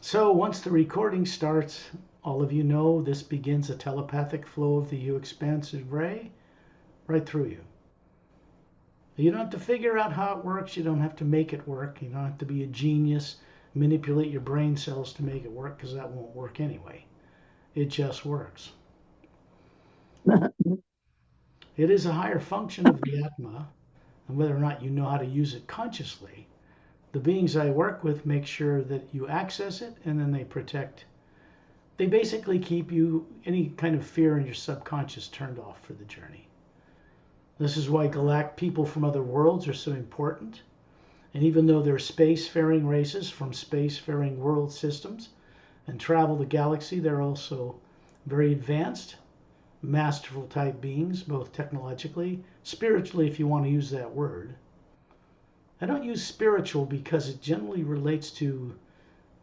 So once the recording starts, all of you know this begins a telepathic flow of the U expansive ray right through you. You don't have to figure out how it works. You don't have to make it work. You don't have to be a genius, manipulate your brain cells to make it work, because that won't work anyway. It just works. It is a higher function of the Atma, and whether or not you know how to use it consciously, the beings I work with make sure that you access it, and then they protect. They basically keep you, any kind of fear in your subconscious, turned off for the journey. This is why galactic people from other worlds are so important. And even though they're spacefaring races from spacefaring world systems and travel the galaxy, they're also very advanced, masterful type beings, both technologically, spiritually, if you want to use that word. I don't use spiritual because it generally relates to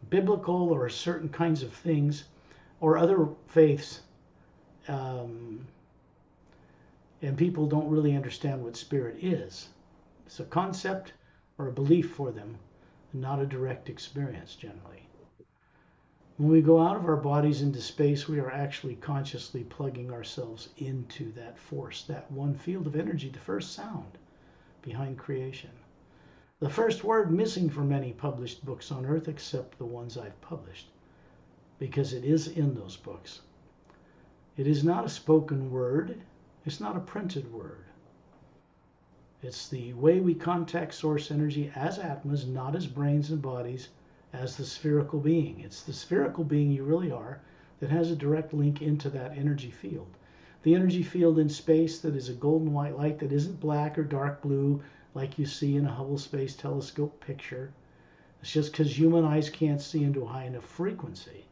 biblical or certain kinds of things or other faiths, and people don't really understand what spirit is. It's a concept or a belief for them, not a direct experience generally. When we go out of our bodies into space, we are actually consciously plugging ourselves into that force, that one field of energy, the first sound behind creation. The first word missing from many published books on Earth, except the ones I've published, because it is in those books. It is not a spoken word. It's not a printed word. It's the way we contact source energy as Atmas, not as brains and bodies, as the spherical being. It's the spherical being you really are that has a direct link into that energy field. The energy field in space that is a golden white light that isn't black or dark blue like you see in a Hubble Space Telescope picture. It's just because human eyes can't see into a high enough frequency.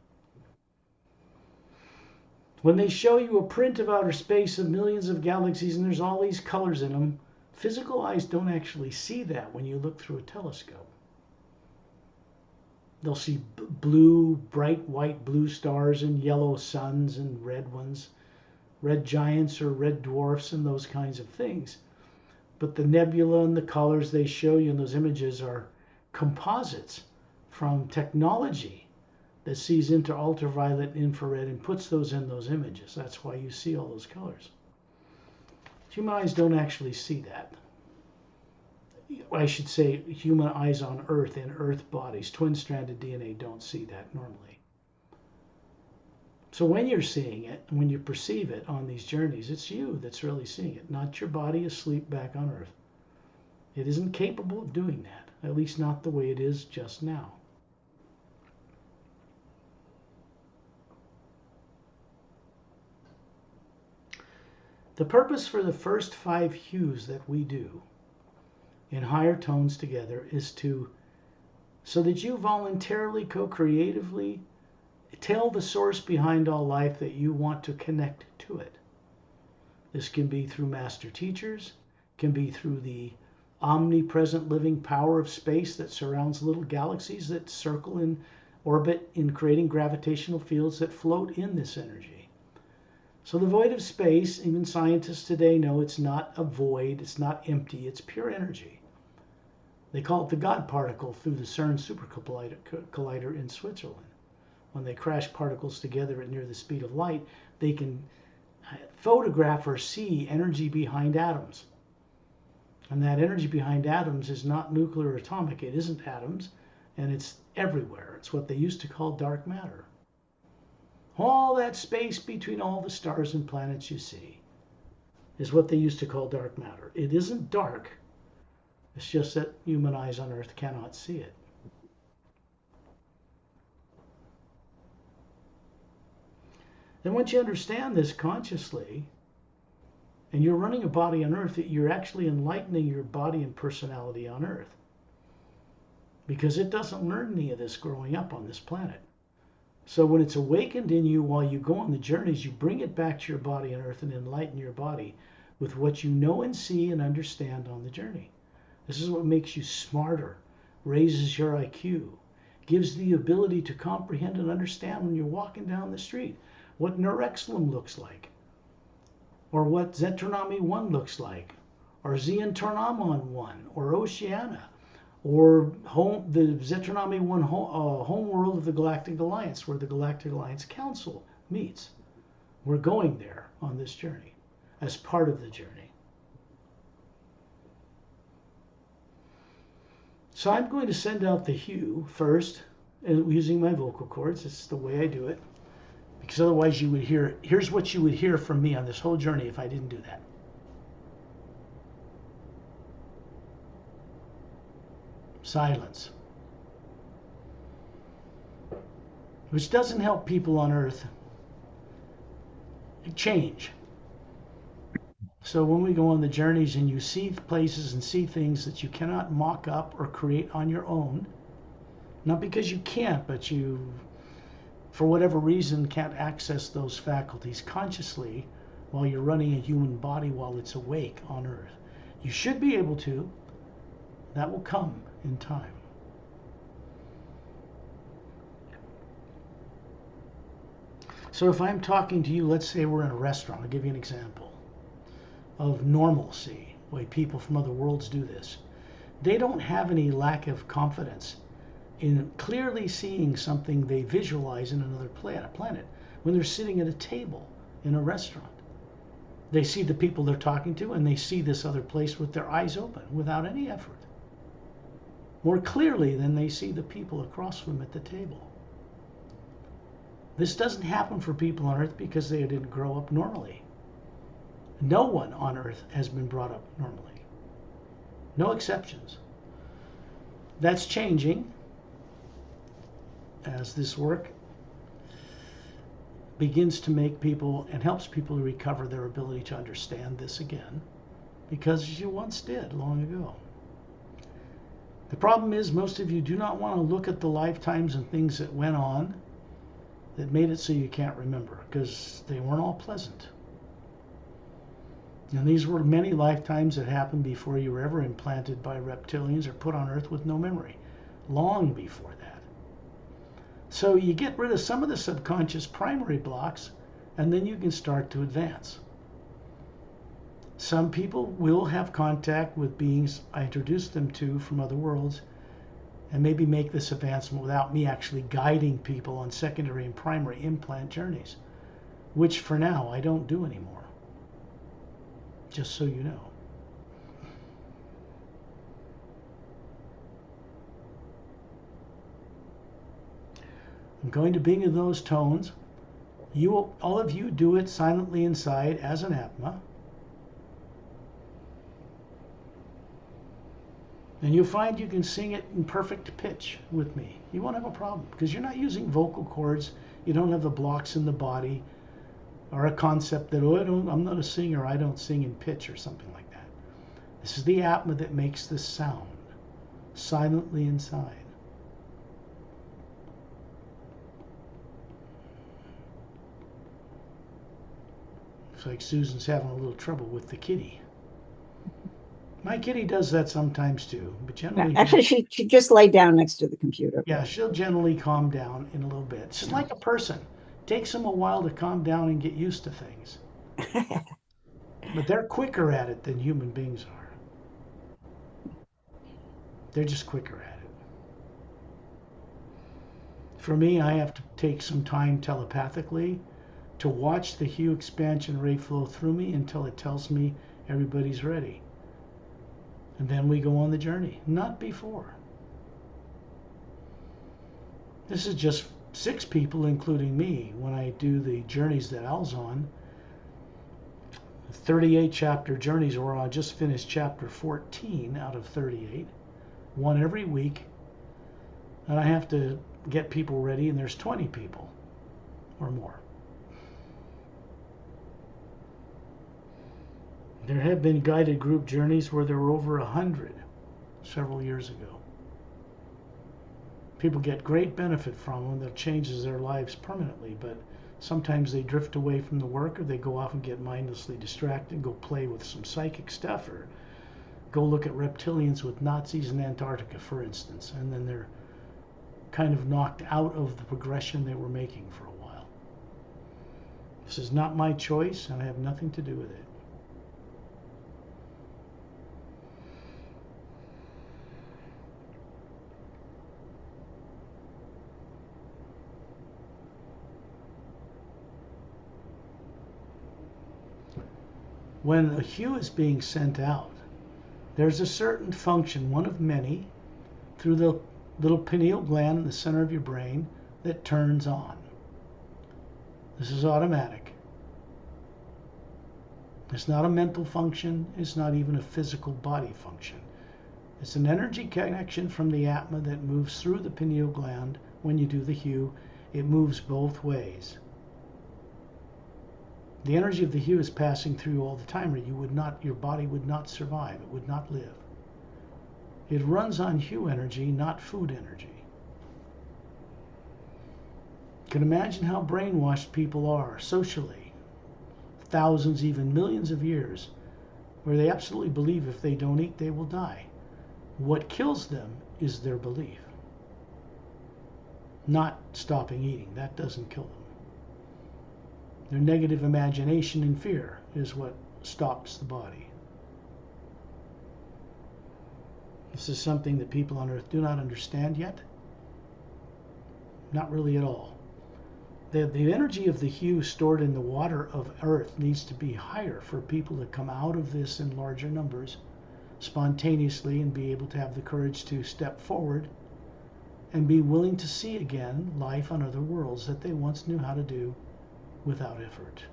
When they show you a print of outer space of millions of galaxies and there's all these colors in them, physical eyes don't actually see that when you look through a telescope. They'll see blue, bright white blue stars and yellow suns and red ones, red giants or red dwarfs and those kinds of things. But the nebula and the colors they show you in those images are composites from technology that sees into ultraviolet and infrared and puts those in those images. That's why you see all those colors. Human eyes don't actually see that. I should say human eyes on Earth in Earth bodies, twin-stranded DNA, don't see that normally. So when you're seeing it, when you perceive it on these journeys, it's you that's really seeing it, not your body asleep back on Earth. It isn't capable of doing that, at least not the way it is just now. The purpose for the first 5 hues that we do in higher tones together is so that you voluntarily, co-creatively tell the source behind all life that you want to connect to it. This can be through master teachers, can be through the omnipresent living power of space that surrounds little galaxies that circle in orbit in creating gravitational fields that float in this energy. So the void of space, even scientists today know it's not a void, it's not empty, it's pure energy. They call it the God particle through the CERN supercollider in Switzerland. When they crash particles together at near the speed of light, they can photograph or see energy behind atoms. And that energy behind atoms is not nuclear or atomic, it isn't atoms, and it's everywhere. It's what they used to call dark matter. All that space between all the stars and planets you see is what they used to call dark matter. It isn't dark. It's just that human eyes on Earth cannot see it. And once you understand this consciously, and you're running a body on Earth, you're actually enlightening your body and personality on Earth. Because it doesn't learn any of this growing up on this planet. So when it's awakened in you while you go on the journeys, you bring it back to your body on Earth and enlighten your body with what you know and see and understand on the journey. This is what makes you smarter, raises your IQ, gives the ability to comprehend and understand when you're walking down the street what Nerexlum looks like, or what Zentronomy 1 looks like, or Zeontornomon 1, or Oceania, or the Zetronomy 1 home world of the Galactic Alliance, where the Galactic Alliance Council meets. We're going there on this journey as part of the journey. So I'm going to send out the hue first, using my vocal cords. It's the way I do it. Because otherwise you would hear, here's what you would hear from me on this whole journey if I didn't do that. Silence. Which doesn't help people on Earth change. So when we go on the journeys and you see places and see things that you cannot mock up or create on your own, not because you can't, but you, for whatever reason, can't access those faculties consciously while you're running a human body while it's awake on Earth. You should be able to. That will come in time. So if I'm talking to you, let's say we're in a restaurant, I'll give you an example of normalcy, the way people from other worlds do this. They don't have any lack of confidence in clearly seeing something they visualize in another planet when they're sitting at a table in a restaurant. They see the people they're talking to and they see this other place with their eyes open without any effort, more clearly than they see the people across from them at the table. This doesn't happen for people on Earth because they didn't grow up normally. No one on Earth has been brought up normally. No exceptions. That's changing as this work begins to make people and helps people to recover their ability to understand this again, because you once did long ago. The problem is most of you do not want to look at the lifetimes and things that went on that made it so you can't remember, because they weren't all pleasant. And these were many lifetimes that happened before you were ever implanted by reptilians or put on Earth with no memory, long before that. So you get rid of some of the subconscious primary blocks, and then you can start to advance. Some people will have contact with beings I introduced them to from other worlds, and maybe make this advancement without me actually guiding people on secondary and primary implant journeys, which for now I don't do anymore. Just so you know. I'm going to bring in those tones. You will, all of you, do it silently inside as an Atma. And you'll find you can sing it in perfect pitch with me. You won't have a problem because you're not using vocal cords. You don't have the blocks in the body or a concept that, oh, I'm not a singer, I don't sing in pitch or something like that. This is the Atma that makes this sound silently inside. Looks like Susan's having a little trouble with the kitty. My kitty does that sometimes too, but generally... Actually, she just laid down next to the computer. Yeah, she'll generally calm down in a little bit. It's just like a person. It takes them a while to calm down and get used to things. But they're quicker at it than human beings are. They're just quicker at it. For me, I have to take some time telepathically to watch the hue expansion ray flow through me until it tells me everybody's ready. And then we go on the journey, not before. This is just 6 people, including me, when I do the journeys that Al's on. 38 chapter journeys, or I just finished chapter 14 out of 38, one every week. And I have to get people ready, and there's 20 people or more. There have been guided group journeys where there were over 100 several years ago. People get great benefit from them that changes their lives permanently, but sometimes they drift away from the work, or they go off and get mindlessly distracted, go play with some psychic stuff, or go look at reptilians with Nazis in Antarctica, for instance, and then they're kind of knocked out of the progression they were making for a while. This is not my choice, and I have nothing to do with it. when a hue is being sent out, there's a certain function, one of many, through the little pineal gland in the center of your brain that turns on. This is automatic. It's not a mental function. It's not even a physical body function. It's an energy connection from the Atma that moves through the pineal gland when you do the hue. It moves both ways. The energy of the hue is passing through all the time, or your body would not survive. It would not live. It runs on hue energy, not food energy. You can imagine how brainwashed people are socially, thousands, even millions of years, where they absolutely believe if they don't eat, they will die. What kills them is their belief, not stopping eating. That doesn't kill them. Their negative imagination and fear is what stops the body. This is something that people on Earth do not understand yet. Not really at all. The energy of the hue stored in the water of Earth needs to be higher for people to come out of this in larger numbers spontaneously and be able to have the courage to step forward and be willing to see again life on other worlds that they once knew how to do without effort.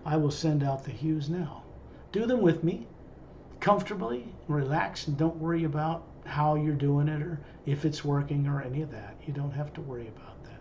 I will send out the hues now. Do them with me, comfortably, relax, and don't worry about how you're doing it or if it's working or any of that. You don't have to worry about that.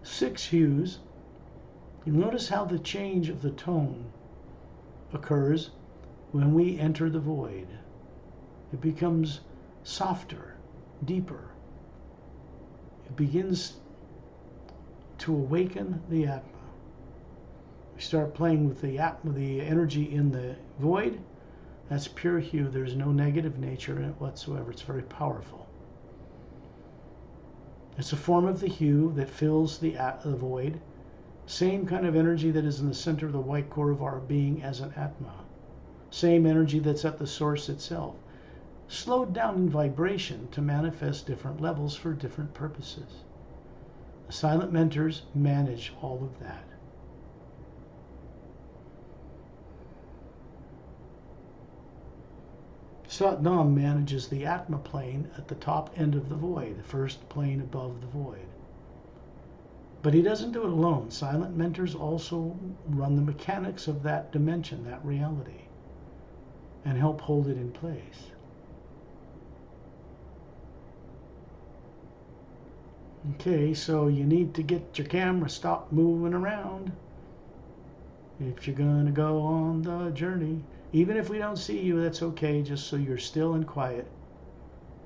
Six hues. You notice how the change of the tone occurs when we enter the void. It becomes softer, deeper. It begins to awaken the Atma. We start playing with the Atma, the energy in the void. That's pure hue. There's no negative nature in it whatsoever. It's very powerful. It's a form of the hue that fills the void. Same kind of energy that is in the center of the white core of our being as an Atma. Same energy that's at the source itself. Slowed down in vibration to manifest different levels for different purposes. The silent mentors manage all of that. Sat Nam manages the Atma plane at the top end of the void, the first plane above the void. But he doesn't do it alone. Silent mentors also run the mechanics of that dimension, that reality, and help hold it in place. Okay, so you need to get your camera, stop moving around if you're going to go on the journey. Even if we don't see you, that's okay, just so you're still and quiet.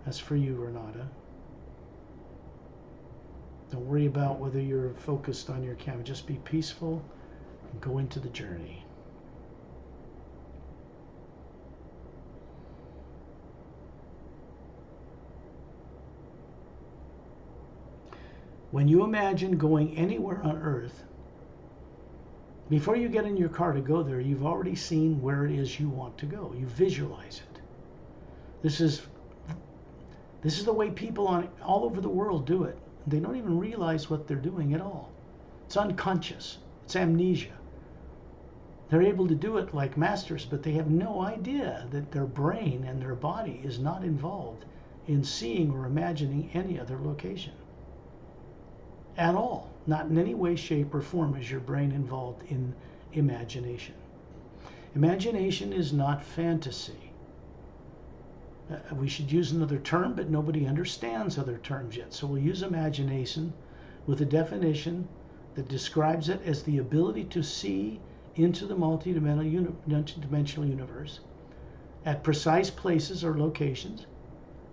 That's for you, Renata. Don't worry about whether you're focused on your camera. Just be peaceful and go into the journey. When you imagine going anywhere on Earth, before you get in your car to go there, you've already seen where it is you want to go. You visualize it. This is the way people all over the world do it. They don't even realize what they're doing at all. It's unconscious. It's amnesia. They're able to do it like masters, but they have no idea that their brain and their body is not involved in seeing or imagining any other location at all. Not in any way, shape, or form is your brain involved in imagination. Imagination is not fantasy. We should use another term, but nobody understands other terms yet. So we'll use imagination with a definition that describes it as the ability to see into the multidimensional universe at precise places or locations.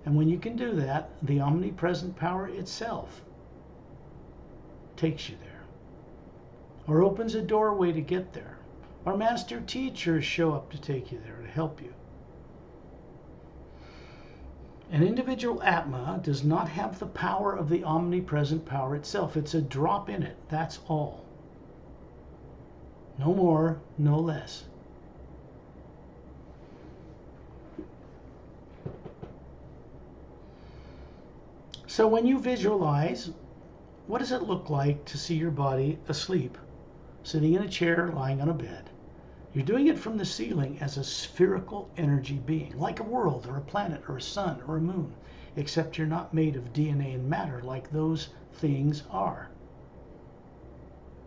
And when you can do that, the omnipresent power itself takes you there, or opens a doorway to get there, or master teachers show up to take you there, to help you. An individual Atma does not have the power of the omnipresent power itself. It's a drop in it, that's all. No more, no less. So when you visualize, what does it look like to see your body asleep, sitting in a chair, lying on a bed? You're doing it from the ceiling as a spherical energy being, like a world or a planet or a sun or a moon, except you're not made of DNA and matter like those things are.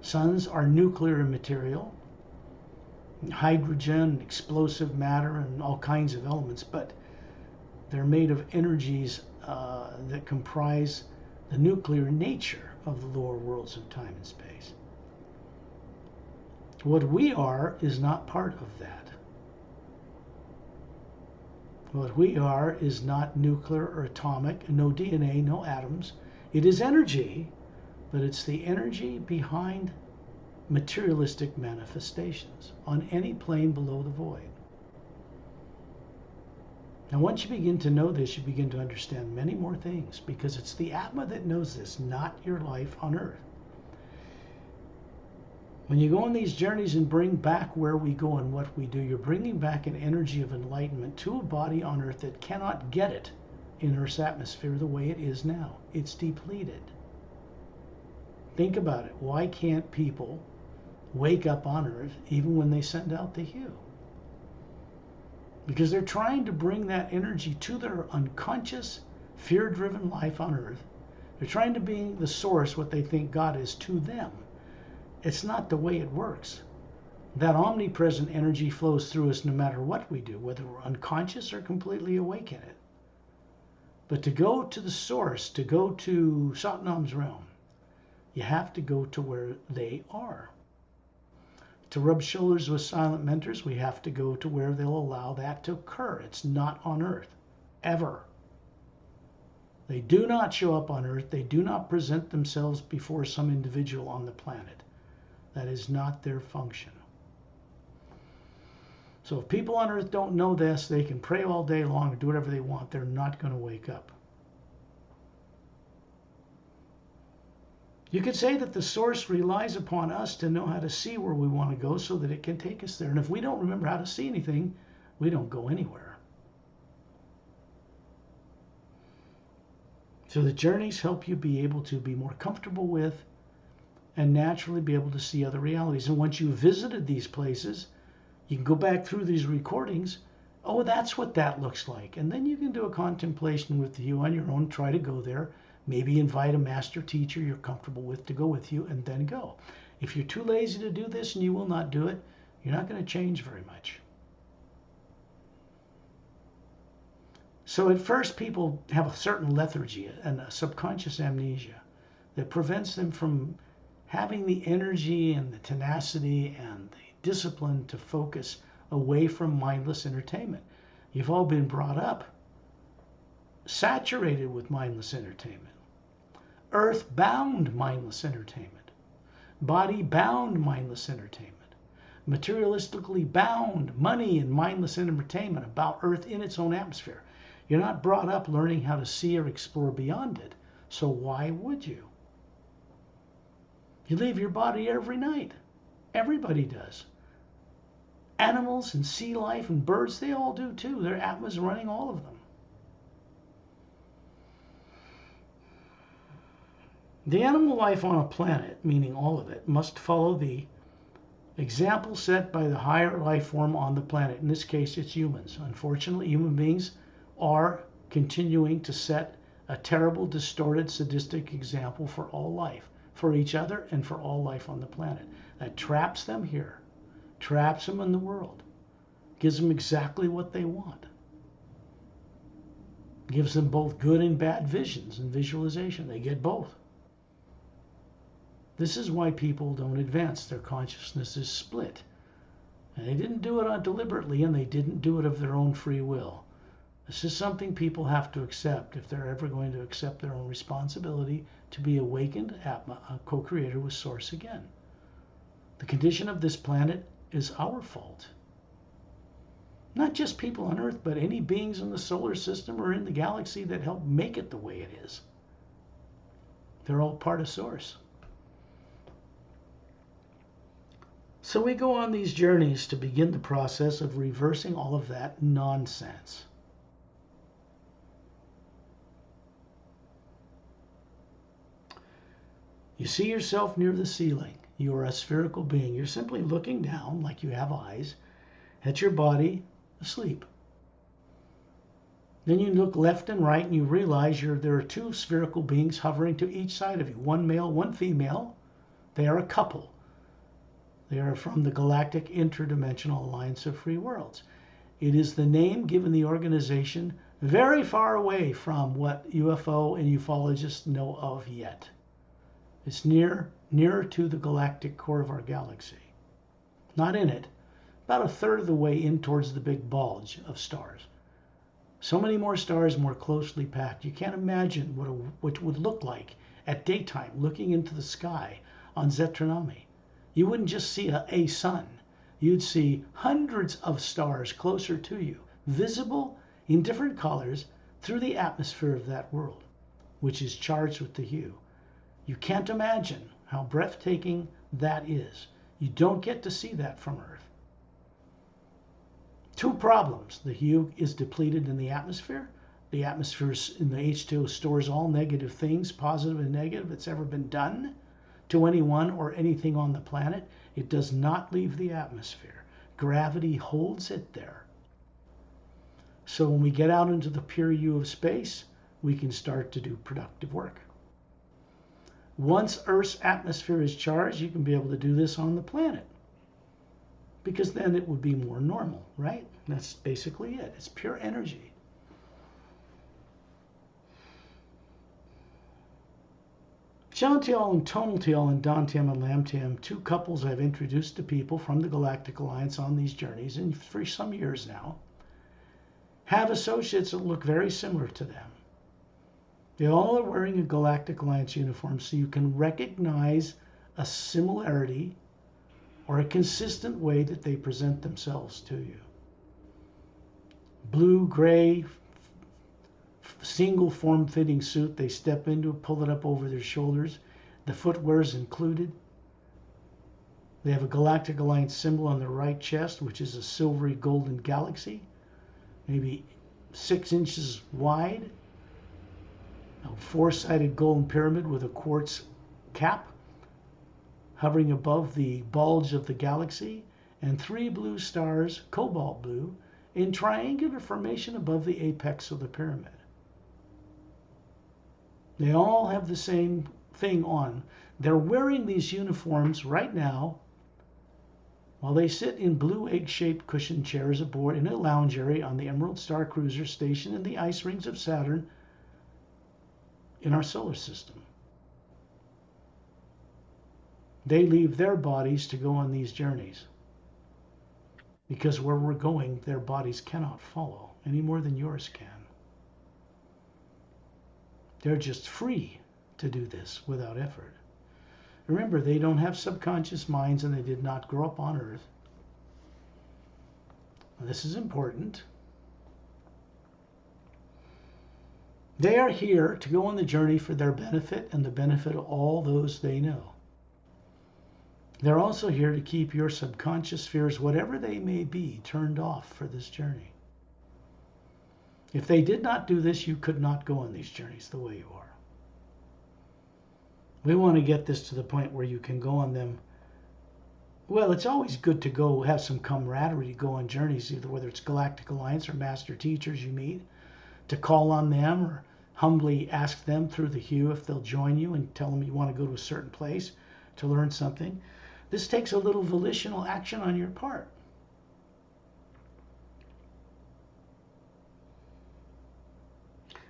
Suns are nuclear material, hydrogen, explosive matter, and all kinds of elements, but they're made of energies that comprise the nuclear nature of the lower worlds of time and space. What we are is not part of that. What we are is not nuclear or atomic, no DNA, no atoms. It is energy, but it's the energy behind materialistic manifestations on any plane below the void. Now, once you begin to know this, you begin to understand many more things, because it's the Atma that knows this, not your life on Earth. When you go on these journeys and bring back where we go and what we do, you're bringing back an energy of enlightenment to a body on Earth that cannot get it in Earth's atmosphere the way it is now. It's depleted. Think about it. Why can't people wake up on Earth even when they send out the hue? Because they're trying to bring that energy to their unconscious, fear-driven life on Earth. They're trying to be the source, what they think God is, to them. It's not the way it works. That omnipresent energy flows through us no matter what we do, whether we're unconscious or completely awake in it. But to go to the source, to go to Satnam's realm, you have to go to where they are. To rub shoulders with silent mentors, we have to go to where they'll allow that to occur. It's not on Earth, ever. They do not show up on Earth. They do not present themselves before some individual on the planet. That is not their function. So if people on Earth don't know this, they can pray all day long and do whatever they want. They're not going to wake up. You could say that the source relies upon us to know how to see where we want to go so that it can take us there. And if we don't remember how to see anything, we don't go anywhere. So the journeys help you be able to be more comfortable with and naturally be able to see other realities. And once you've visited these places, you can go back through these recordings. Oh, that's what that looks like. And then you can do a contemplation with you on your own, try to go there. Maybe invite a master teacher you're comfortable with to go with you, and then go. If you're too lazy to do this and you will not do it, you're not going to change very much. So at first, people have a certain lethargy and a subconscious amnesia that prevents them from having the energy and the tenacity and the discipline to focus away from mindless entertainment. You've all been brought up saturated with mindless entertainment. Earth-bound mindless entertainment. Body-bound mindless entertainment. Materialistically bound money and mindless entertainment about Earth in its own atmosphere. You're not brought up learning how to see or explore beyond it. So why would you? You leave your body every night. Everybody does. Animals and sea life and birds, they all do too. Their Atma's running all of them. The animal life on a planet, meaning all of it, must follow the example set by the higher life form on the planet. In this case, it's humans. Unfortunately, human beings continuing to set a terrible, distorted, sadistic example for all life, for each other and for all life on the planet. That traps them here, traps them in the world, gives them exactly what they want. Gives them both good and bad visions and visualization. They get both. This is why people don't advance. Their consciousness is split. And they didn't do it deliberately, and they didn't do it of their own free will. This is something people have to accept if they're ever going to accept their own responsibility to be awakened Atma, a co-creator with Source again. The condition of this planet is our fault. Not just people on Earth, but any beings in the solar system or in the galaxy that help make it the way it is. They're all part of Source. So we go on these journeys to begin the process of reversing all of that nonsense. You see yourself near the ceiling. You are a spherical being. You're simply looking down, like you have eyes, at your body asleep. Then you look left and right and you realize there are two spherical beings hovering to each side of you. One male, one female. They are a couple. They are from the Galactic Interdimensional Alliance of Free Worlds. It is the name given the organization very far away from what UFO and ufologists know of yet. It's nearer to the galactic core of our galaxy. Not in it, about a third of the way in towards the big bulge of stars. So many more stars more closely packed. You can't imagine what it would look like at daytime looking into the sky on Zetranami. You wouldn't just see a sun. You'd see hundreds of stars closer to you, visible in different colors through the atmosphere of that world, which is charged with the hue. You can't imagine how breathtaking that is. You don't get to see that from Earth. Two problems. The hue is depleted in the atmosphere. The atmosphere in the H2O stores all negative things, positive and negative, that's ever been done to anyone or anything on the planet. It does not leave the atmosphere. Gravity holds it there. So when we get out into the pure hue of space, we can start to do productive work. Once Earth's atmosphere is charged, you can be able to do this on the planet. Because then it would be more normal, right? That's basically it. It's pure energy. Shantiel and Tonaltiel and Dantium and Lamtium, two couples I've introduced to people from the Galactic Alliance on these journeys, and for some years now, have associates that look very similar to them. They all are wearing a Galactic Alliance uniform, so you can recognize a similarity or a consistent way that they present themselves to you. Blue, gray, single form-fitting suit. They step into it, pull it up over their shoulders. The footwear is included. They have a Galactic Alliance symbol on their right chest, which is a silvery golden galaxy, maybe 6 inches wide. A four-sided golden pyramid with a quartz cap hovering above the bulge of the galaxy, and 3 blue stars, cobalt blue, in triangular formation above the apex of the pyramid. They all have the same thing on. They're wearing these uniforms right now while they sit in blue egg-shaped cushioned chairs aboard in a lounge area on the Emerald Star Cruiser station in the ice rings of Saturn in our solar system. They leave their bodies to go on these journeys, because where we're going, their bodies cannot follow any more than yours can. They're just free to do this without effort. Remember, they don't have subconscious minds and they did not grow up on Earth. This is important. They are here to go on the journey for their benefit and the benefit of all those they know. They're also here to keep your subconscious fears, whatever they may be, turned off for this journey. If they did not do this, you could not go on these journeys the way you are. We want to get this to the point where you can go on them. Well, it's always good to go have some camaraderie to go on journeys, either whether it's Galactic Alliance or master teachers you meet, to call on them or humbly ask them through the hue if they'll join you and tell them you want to go to a certain place to learn something. This takes a little volitional action on your part.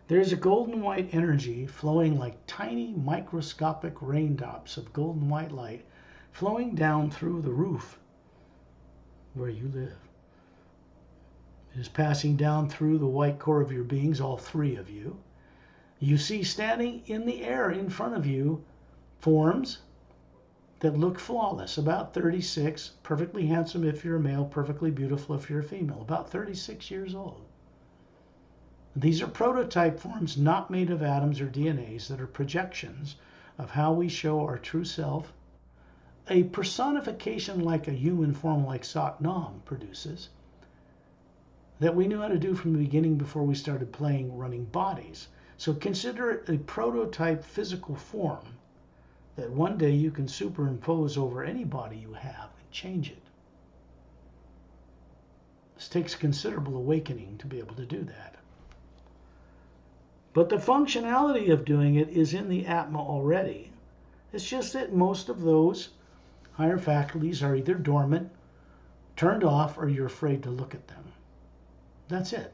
There's a golden white energy flowing like tiny microscopic raindrops of golden white light flowing down through the roof where you live. It is passing down through the white core of your beings, all three of you. You see standing in the air in front of you forms that look flawless, about 36, perfectly handsome if you're a male, perfectly beautiful if you're a female, about 36 years old. These are prototype forms not made of atoms or DNAs that are projections of how we show our true self. A personification like a human form like Sat Nam produces that we knew how to do from the beginning before we started playing running bodies. So consider it a prototype physical form that one day you can superimpose over any body you have and change it. This takes considerable awakening to be able to do that. But the functionality of doing it is in the Atma already. It's just that most of those higher faculties are either dormant, turned off, or you're afraid to look at them. That's it.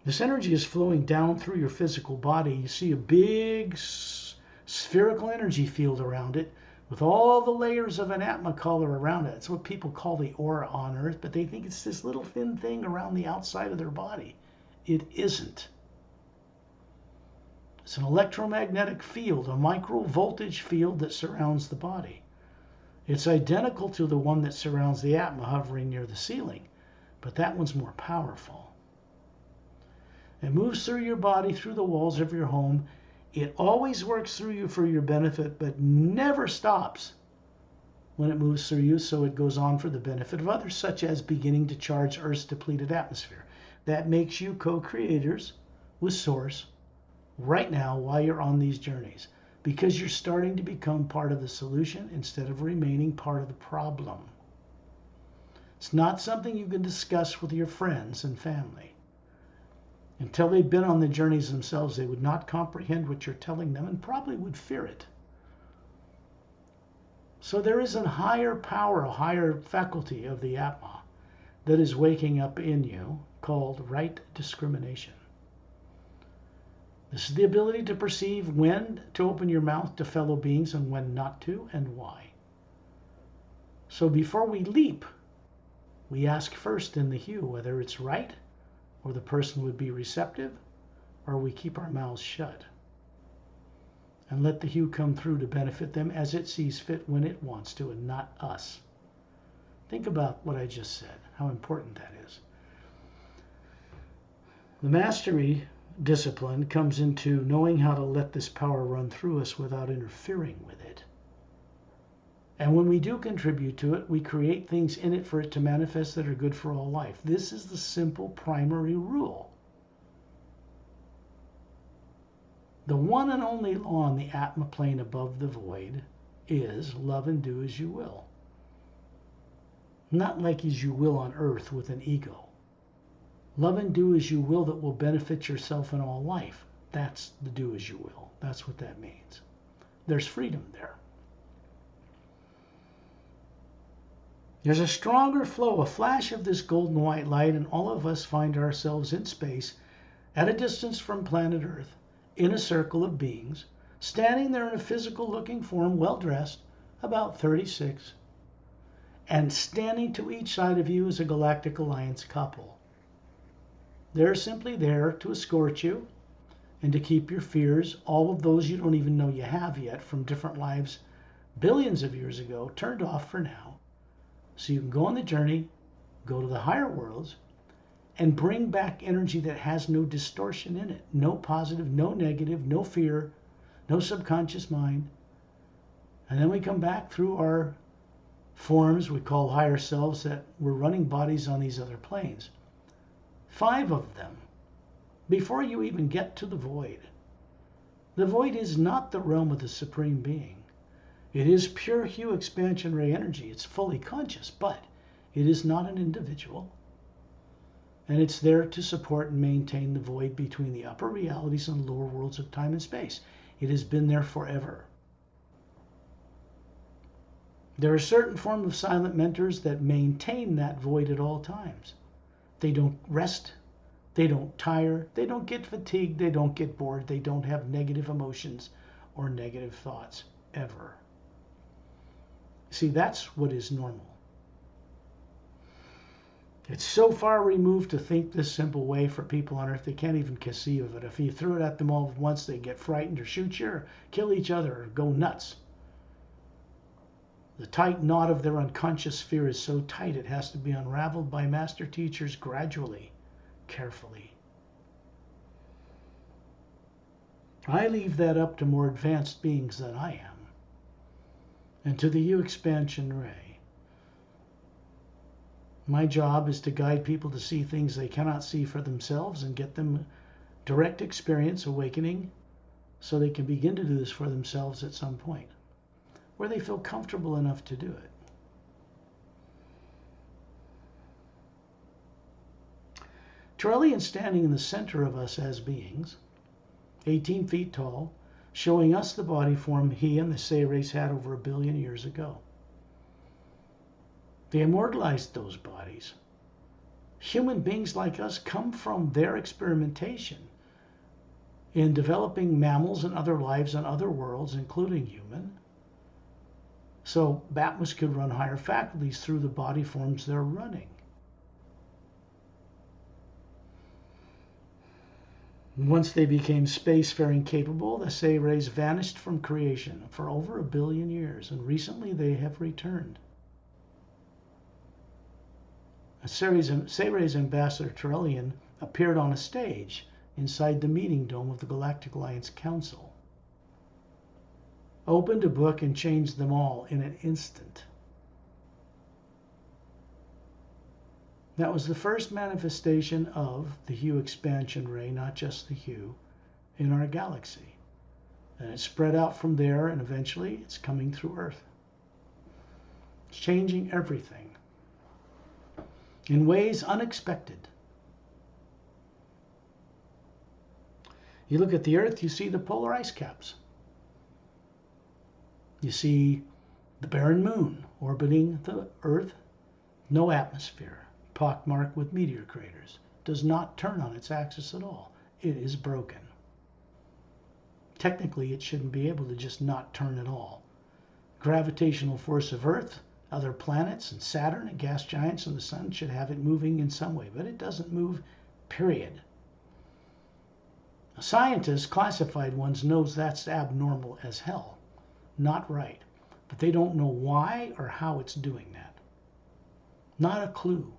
This energy is flowing down through your physical body. You see a big spherical energy field around it with all the layers of an Atma color around it. It's what people call the aura on Earth, but they think it's this little thin thing around the outside of their body. It isn't. It's an electromagnetic field, a micro voltage field that surrounds the body. It's identical to the one that surrounds the Atma hovering near the ceiling, but that one's more powerful. It moves through your body, through the walls of your home. It always works through you for your benefit, but never stops when it moves through you, so it goes on for the benefit of others, such as beginning to charge Earth's depleted atmosphere. That makes you co-creators with Source right now while you're on these journeys, because you're starting to become part of the solution instead of remaining part of the problem. It's not something you can discuss with your friends and family. Until they've been on the journeys themselves, they would not comprehend what you're telling them and probably would fear it. So there is a higher power, a higher faculty of the Atma that is waking up in you called right discrimination. This is the ability to perceive when to open your mouth to fellow beings and when not to, and why. So before we leap, we ask first in the hue whether it's right, or the person would be receptive, or we keep our mouths shut and let the hue come through to benefit them as it sees fit when it wants to, and not us. Think about what I just said, how important that is. The mastery discipline comes into knowing how to let this power run through us without interfering with it. And when we do contribute to it, we create things in it for it to manifest that are good for all life. This is the simple primary rule. The one and only law on the Atma plane above the void is love and do as you will. Not like as you will on earth with an ego. Love and do as you will that will benefit yourself and all life. That's the do as you will. That's what that means. There's freedom there. There's a stronger flow, a flash of this golden white light, and all of us find ourselves in space at a distance from planet Earth, in a circle of beings, standing there in a physical looking form, well dressed, about 36, and standing to each side of you is a galactic alliance couple. They're simply there to escort you and to keep your fears, all of those you don't even know you have yet from different lives billions of years ago, turned off for now. So you can go on the journey, go to the higher worlds, and bring back energy that has no distortion in it. No positive, no negative, no fear, no subconscious mind. And then we come back through our forms we call higher selves that we're running bodies on these other planes. 5 of them, before you even get to the void. The void is not the realm of the Supreme Being. It is pure hue expansion ray energy. It's fully conscious, but it is not an individual. And it's there to support and maintain the void between the upper realities and lower worlds of time and space. It has been there forever. There are certain forms of silent mentors that maintain that void at all times. They don't rest, they don't tire, they don't get fatigued, they don't get bored, they don't have negative emotions or negative thoughts, ever. See, that's what is normal. It's so far removed to think this simple way for people on Earth, they can't even conceive of it. If you threw it at them all at once, they get frightened or shoot you or kill each other or go nuts. The tight knot of their unconscious sphere is so tight it has to be unraveled by master teachers gradually, carefully. I leave that up to more advanced beings than I am, and to the U expansion ray. My job is to guide people to see things they cannot see for themselves and get them direct experience awakening so they can begin to do this for themselves at some point where they feel comfortable enough to do it. Trellian standing in the center of us as beings, 18 feet tall, showing us the body form he and the Say race had over 1 billion years ago. They immortalized those bodies. Human beings like us come from their experimentation in developing mammals and other lives on other worlds, including human. So Atmas could run higher faculties through the body forms they're running. Once they became spacefaring capable, the Say rays vanished from creation for over 1 billion years, and recently they have returned. Say rays ambassador Trellian appeared on a stage inside the meeting dome of the Galactic Alliance Council, opened a book and changed them all in an instant. That was the first manifestation of the Hue expansion ray, not just the Hue, in our galaxy. And it spread out from there, and eventually it's coming through Earth. It's changing everything in ways unexpected. You look at the Earth, you see the polar ice caps. You see the barren moon orbiting the Earth, no atmosphere, pockmarked with meteor craters, does not turn on its axis at all. It is broken. Technically, it shouldn't be able to just not turn at all. Gravitational force of Earth, other planets, and Saturn, and gas giants, and the sun should have it moving in some way, but it doesn't move, period. A scientist, classified ones, knows that's abnormal as hell. Not right. But they don't know why or how it's doing that. Not a clue.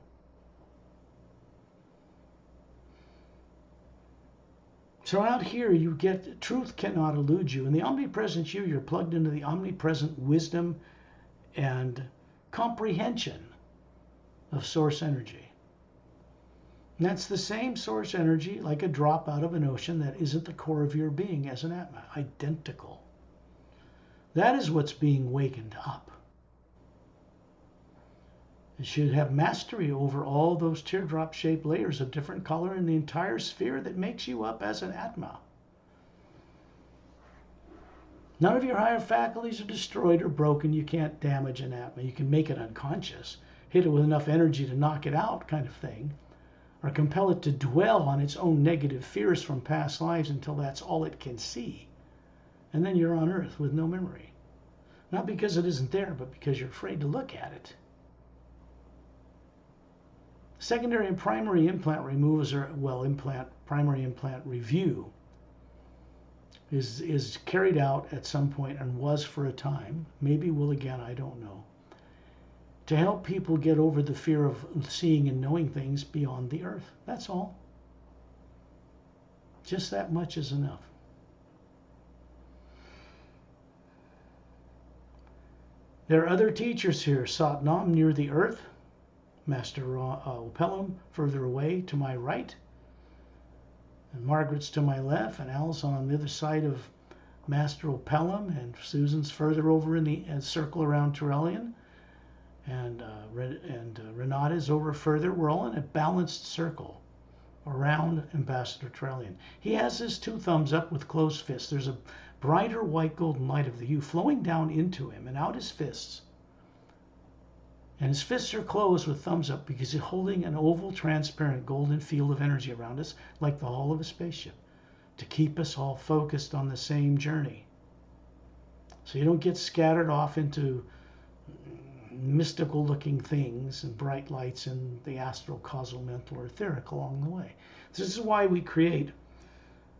So out here you get, truth cannot elude you. In the omnipresent you, you're plugged into the omnipresent wisdom and comprehension of source energy. And that's the same source energy, like a drop out of an ocean, that isn't the core of your being as an Atma. Identical. That is what's being wakened up. It should have mastery over all those teardrop-shaped layers of different color in the entire sphere that makes you up as an Atma. None of your higher faculties are destroyed or broken. You can't damage an Atma. You can make it unconscious, hit it with enough energy to knock it out, kind of thing, or compel it to dwell on its own negative fears from past lives until that's all it can see. And then you're on Earth with no memory. Not because it isn't there, but because you're afraid to look at it. Secondary and primary implant removals are, well, primary implant review is carried out at some point, and was for a time, maybe will again, I don't know, to help people get over the fear of seeing and knowing things beyond the Earth. That's all. Just that much is enough. There are other teachers here. Satnam near the Earth, Master Opelum further away to my right, and Margaret's to my left, and Alison on the other side of Master Opelum, and Susan's further over in the circle around Trellian. And Renata is over further. We're all in a balanced circle around Ambassador Trellian. He has his two thumbs up with closed fists. There's a brighter white golden light of the hue flowing down into him and out his fists. And his fists are closed with thumbs up because he's holding an oval, transparent, golden field of energy around us, like the hull of a spaceship, to keep us all focused on the same journey. So you don't get scattered off into mystical looking things and bright lights in the astral, causal, mental, or etheric along the way. This is why we create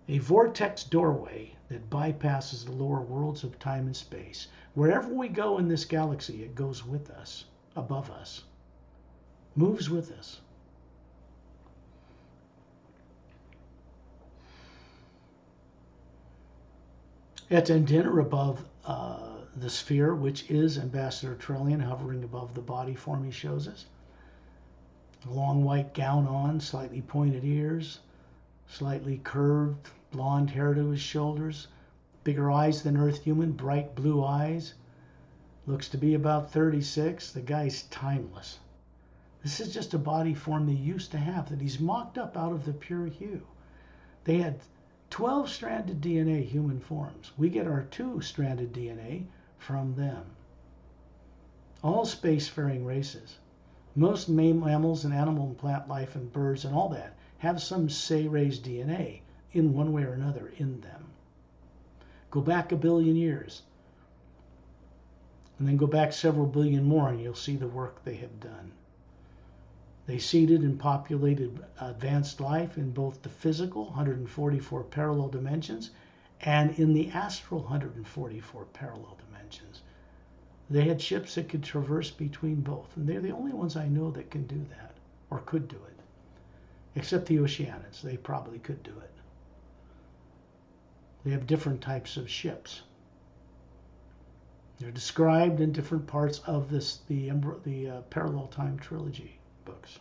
a vortex doorway that bypasses the lower worlds of time and space. Wherever we go in this galaxy, it goes with us, above us, moves with us. At an dinner above the sphere, which is Ambassador Trellian, hovering above the body form he shows us. A long white gown on, slightly pointed ears, slightly curved blonde hair to his shoulders, bigger eyes than Earth human, bright blue eyes. Looks to be about 36. The guy's timeless. This is just a body form they used to have that he's mocked up out of the pure hue. They had 12-stranded DNA human forms. We get our 2-stranded DNA from them. All spacefaring races. Most mammals and animal and plant life and birds and all that have some raised DNA in one way or another in them. Go back a billion years. And then go back several billion more and you'll see the work they have done. They seeded and populated advanced life in both the physical, 144 parallel dimensions, and in the astral, 144 parallel dimensions. They had ships that could traverse between both, and they're the only ones I know that can do that, or could do it. Except the Oceanians, they probably could do it. They have different types of ships. They're described in different parts of the Parallel Time Trilogy books.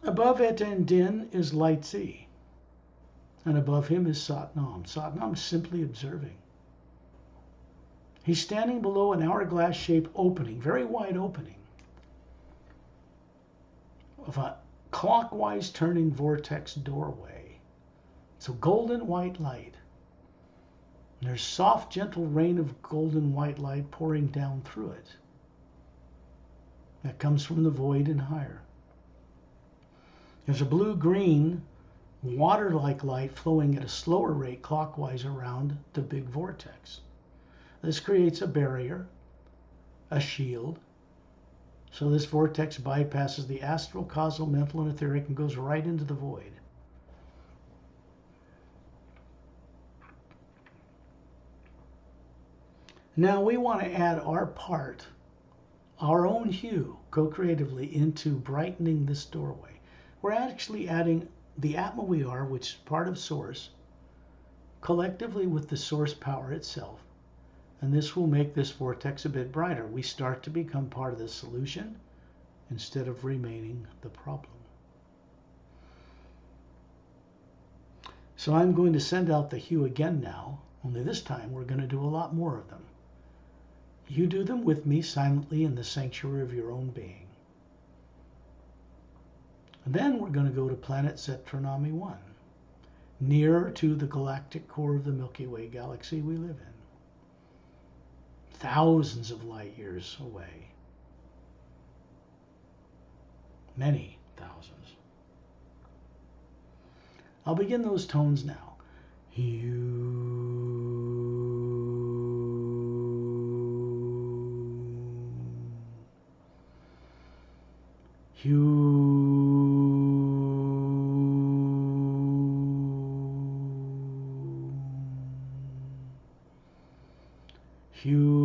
Above Etan Din is Light Z, and above him is Satnam. Satnam is simply observing. He's standing below an hourglass-shaped opening, very wide opening, of a clockwise turning vortex doorway. It's a golden white light. And there's soft, gentle rain of golden white light pouring down through it. That comes from the void and higher. There's a blue-green, water-like light flowing at a slower rate clockwise around the big vortex. This creates a barrier, a shield, so this vortex bypasses the astral, causal, mental, and etheric and goes right into the void. Now we want to add our part, our own hue, co-creatively into brightening this doorway. We're actually adding the Atma we are, which is part of Source, collectively with the Source power itself. And this will make this vortex a bit brighter. We start to become part of the solution instead of remaining the problem. So I'm going to send out the hue again now, only this time we're going to do a lot more of them. You do them with me silently in the sanctuary of your own being. And then we're going to go to planet Zetranami 1, nearer to the galactic core of the Milky Way galaxy we live in. Thousands of light years away. Many thousands. I'll begin those tones now. Hue. Hue. Hue.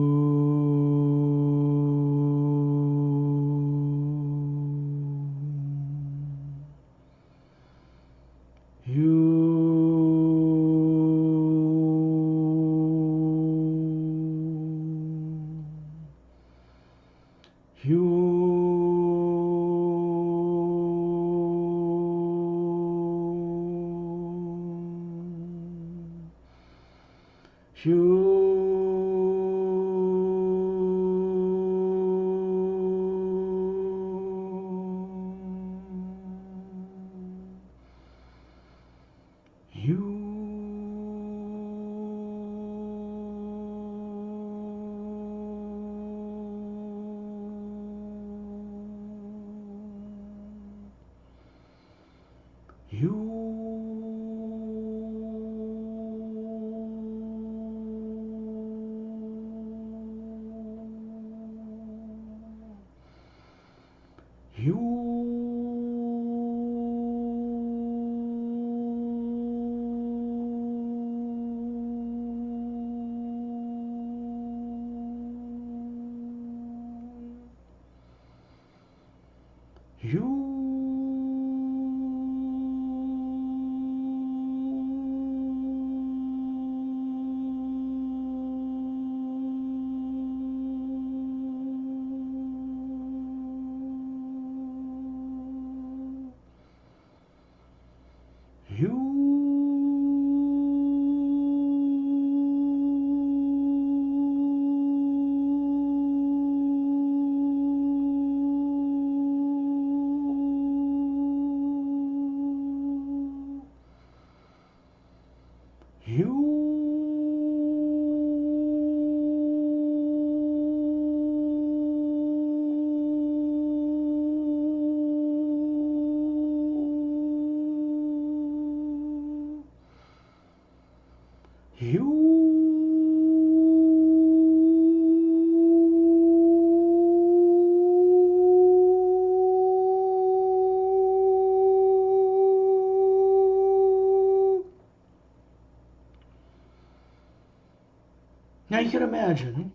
Now you can imagine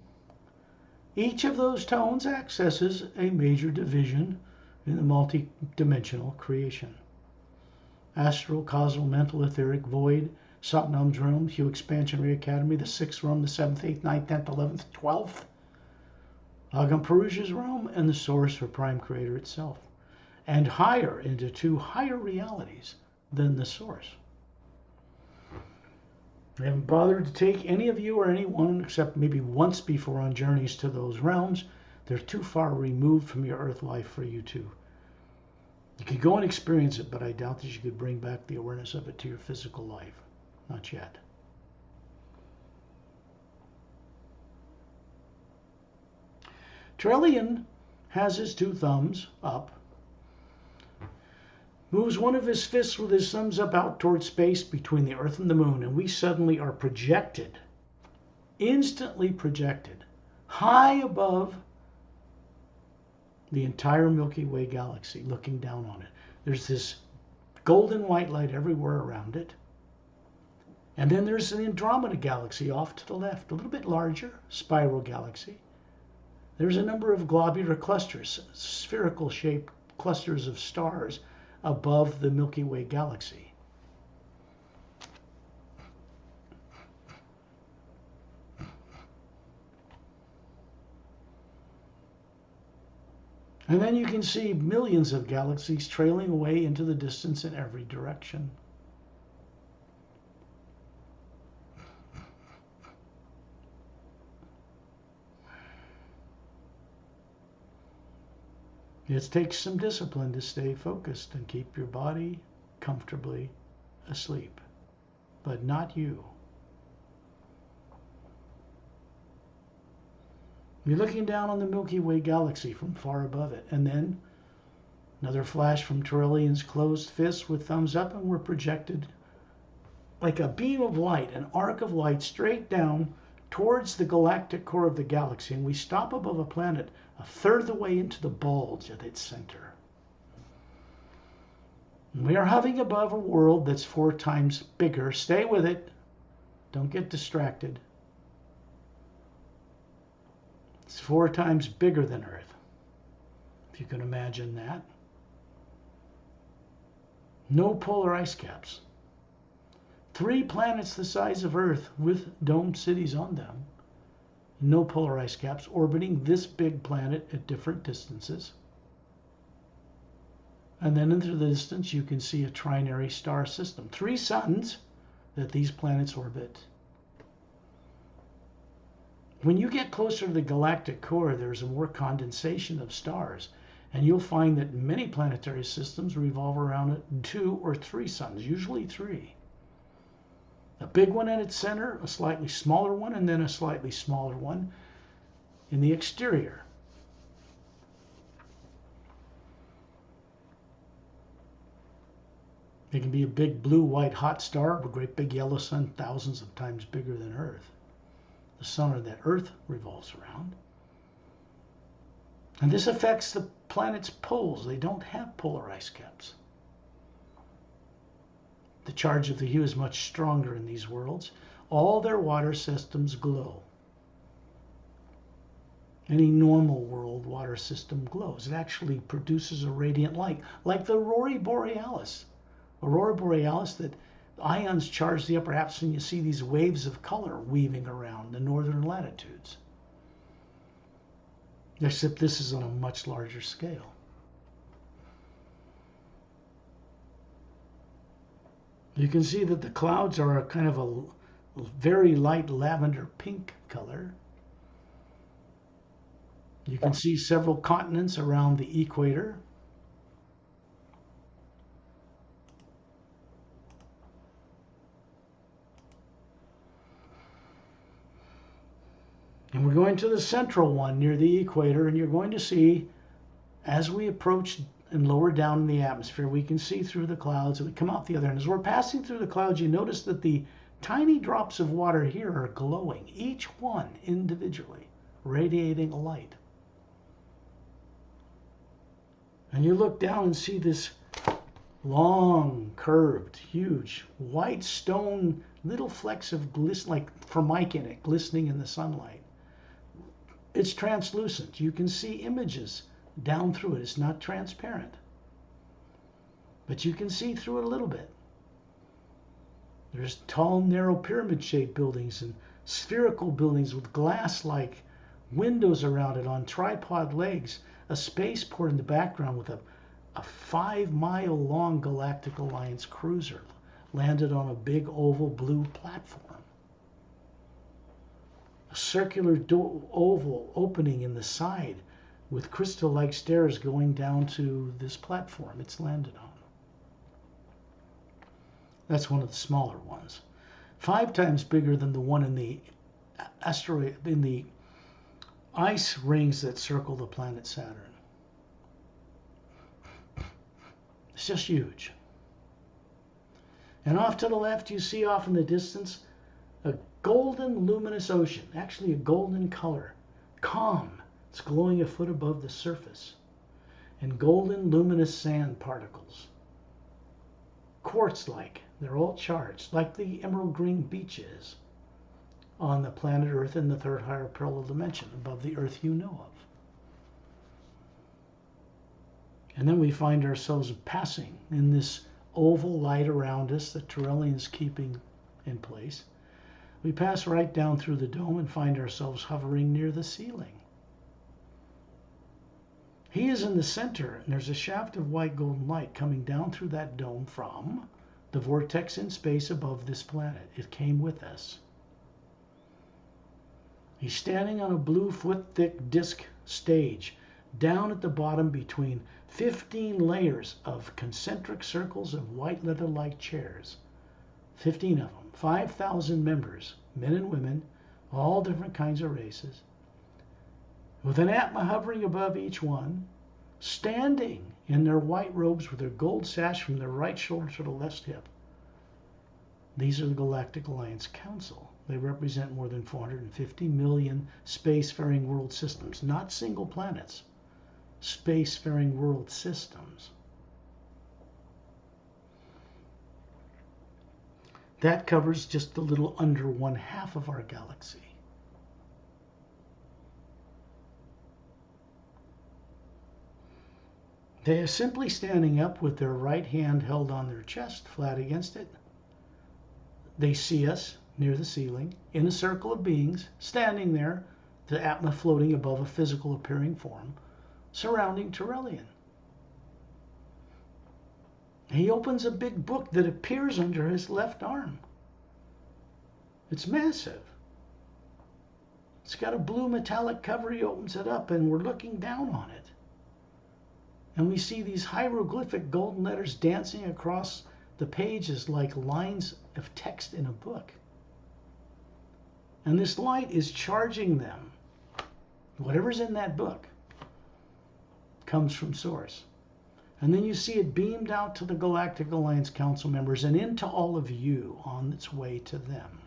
each of those tones accesses a major division in the multidimensional creation. Astral, causal, mental, etheric, void, Satnam's realm, Hue Expansionary Academy, the 6th realm, the 7th, 8th, 9th, 10th, 11th, 12th, Agam Paruja's realm, and the source or prime creator itself, and higher into 2 higher realities than the source. I haven't bothered to take any of you or anyone except maybe once before on journeys to those realms. They're too far removed from your earth life for you to. You could go and experience it, but I doubt that you could bring back the awareness of it to your physical life. Not yet. Trellian has his 2 thumbs up, moves one of his fists with his thumbs up out towards space between the Earth and the Moon, and we suddenly are projected, instantly projected, high above the entire Milky Way galaxy, looking down on it. There's this golden white light everywhere around it. And then there's the Andromeda galaxy off to the left, a little bit larger, spiral galaxy. There's a number of globular clusters, spherical shaped clusters of stars above the Milky Way galaxy. And then you can see millions of galaxies trailing away into the distance in every direction. It takes some discipline to stay focused and keep your body comfortably asleep, but not you. You're looking down on the Milky Way galaxy from far above it, and then another flash from Trellian's closed fist with thumbs up, and we're projected like a beam of light, an arc of light straight down towards the galactic core of the galaxy, and we stop above a planet a third of the way into the bulge at its center. And we are hovering above a world that's 4 times bigger. Stay with it. Don't get distracted. It's 4 times bigger than Earth, if you can imagine that. No polar ice caps. 3 planets the size of Earth with domed cities on them. No polar ice caps orbiting this big planet at different distances. And then into the distance you can see a trinary star system. 3 suns that these planets orbit. When you get closer to the galactic core, there's more condensation of stars. And you'll find that many planetary systems revolve around 2 or 3 suns, usually 3. A big one in its center, a slightly smaller one, and then a slightly smaller one in the exterior. It can be a big blue, white, hot star, a great big yellow sun, thousands of times bigger than Earth. The sun that Earth revolves around. And this affects the planet's poles. They don't have polar ice caps. The charge of the hue is much stronger in these worlds. All their water systems glow. Any normal world water system glows. It actually produces a radiant light, like the aurora borealis. Aurora borealis, that ions charge the upper atmosphere, and you see these waves of color weaving around the northern latitudes. Except this is on a much larger scale. You can see that the clouds are a kind of a very light lavender pink color. You can see several continents around the equator. And we're going to the central one near the equator, and you're going to see, as we approach and lower down in the atmosphere, we can see through the clouds, and we come out the other end. As we're passing through the clouds, you notice that the tiny drops of water here are glowing, each one individually, radiating a light. And you look down and see this long, curved, huge, white stone, little flecks of glisten, like formica, glistening in the sunlight. It's translucent. You can see images down through it. It's not transparent, but you can see through it a little bit. There's tall, narrow pyramid-shaped buildings and spherical buildings with glass-like windows around it on tripod legs. A spaceport in the background with a 5-mile-long Galactic Alliance cruiser landed on a big oval blue platform. A circular oval opening in the side with crystal-like stairs going down to this platform it's landed on. That's one of the smaller ones. 5 times bigger than the one in the asteroid, in the ice rings that circle the planet Saturn. It's just huge. And off to the left, you see off in the distance a golden luminous ocean, actually a golden color, calm. It's glowing a foot above the surface. And golden luminous sand particles, quartz-like. They're all charged, like the emerald green beach is on the planet Earth in the 3rd higher parallel dimension, above the Earth you know of. And then we find ourselves passing in this oval light around us that Tyrellian's keeping in place. We pass right down through the dome and find ourselves hovering near the ceiling. He is in the center, and there's a shaft of white golden light coming down through that dome from the vortex in space above this planet. It came with us. He's standing on a blue foot-thick disc stage, down at the bottom between 15 layers of concentric circles of white leather-like chairs. 15 of them. 5,000 members, men and women, all different kinds of races, with an Atma hovering above each one, standing in their white robes with their gold sash from their right shoulder to the left hip. These are the Galactic Alliance Council. They represent more than 450 million spacefaring world systems, not single planets, spacefaring world systems. That covers just a little under 1/2 of our galaxy. They are simply standing up with their right hand held on their chest, flat against it. They see us near the ceiling, in a circle of beings, standing there, the Atma floating above a physical appearing form, surrounding Tyrellian. He opens a big book that appears under his left arm. It's massive. It's got a blue metallic cover. He opens it up and we're looking down on it. And we see these hieroglyphic golden letters dancing across the pages like lines of text in a book. And this light is charging them. Whatever's in that book comes from Source. And then you see it beamed out to the Galactic Alliance Council members and into all of you on its way to them.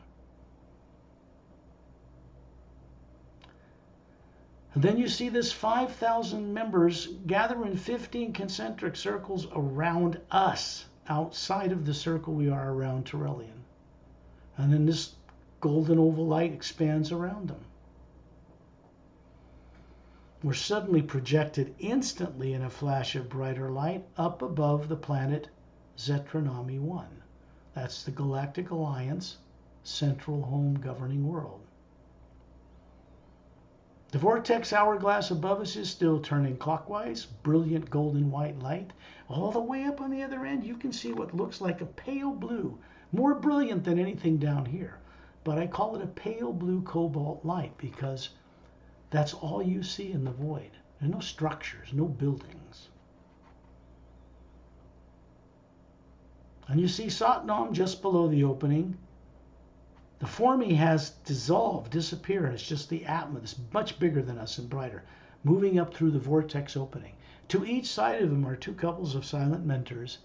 And then you see this 5,000 members gather in 15 concentric circles around us, outside of the circle we are around Tyrellian. And then this golden oval light expands around them. We're suddenly projected instantly in a flash of brighter light up above the planet Zetranami 1. That's the Galactic Alliance central home governing world. The vortex hourglass above us is still turning clockwise, brilliant golden white light. All the way up on the other end, you can see what looks like a pale blue, more brilliant than anything down here. But I call it a pale blue cobalt light because that's all you see in the void. There are no structures, no buildings. And you see Satnam just below the opening. The form he has dissolved, disappeared. It's just the Atma that's much bigger than us and brighter, moving up through the vortex opening. To each side of them are two couples of silent mentors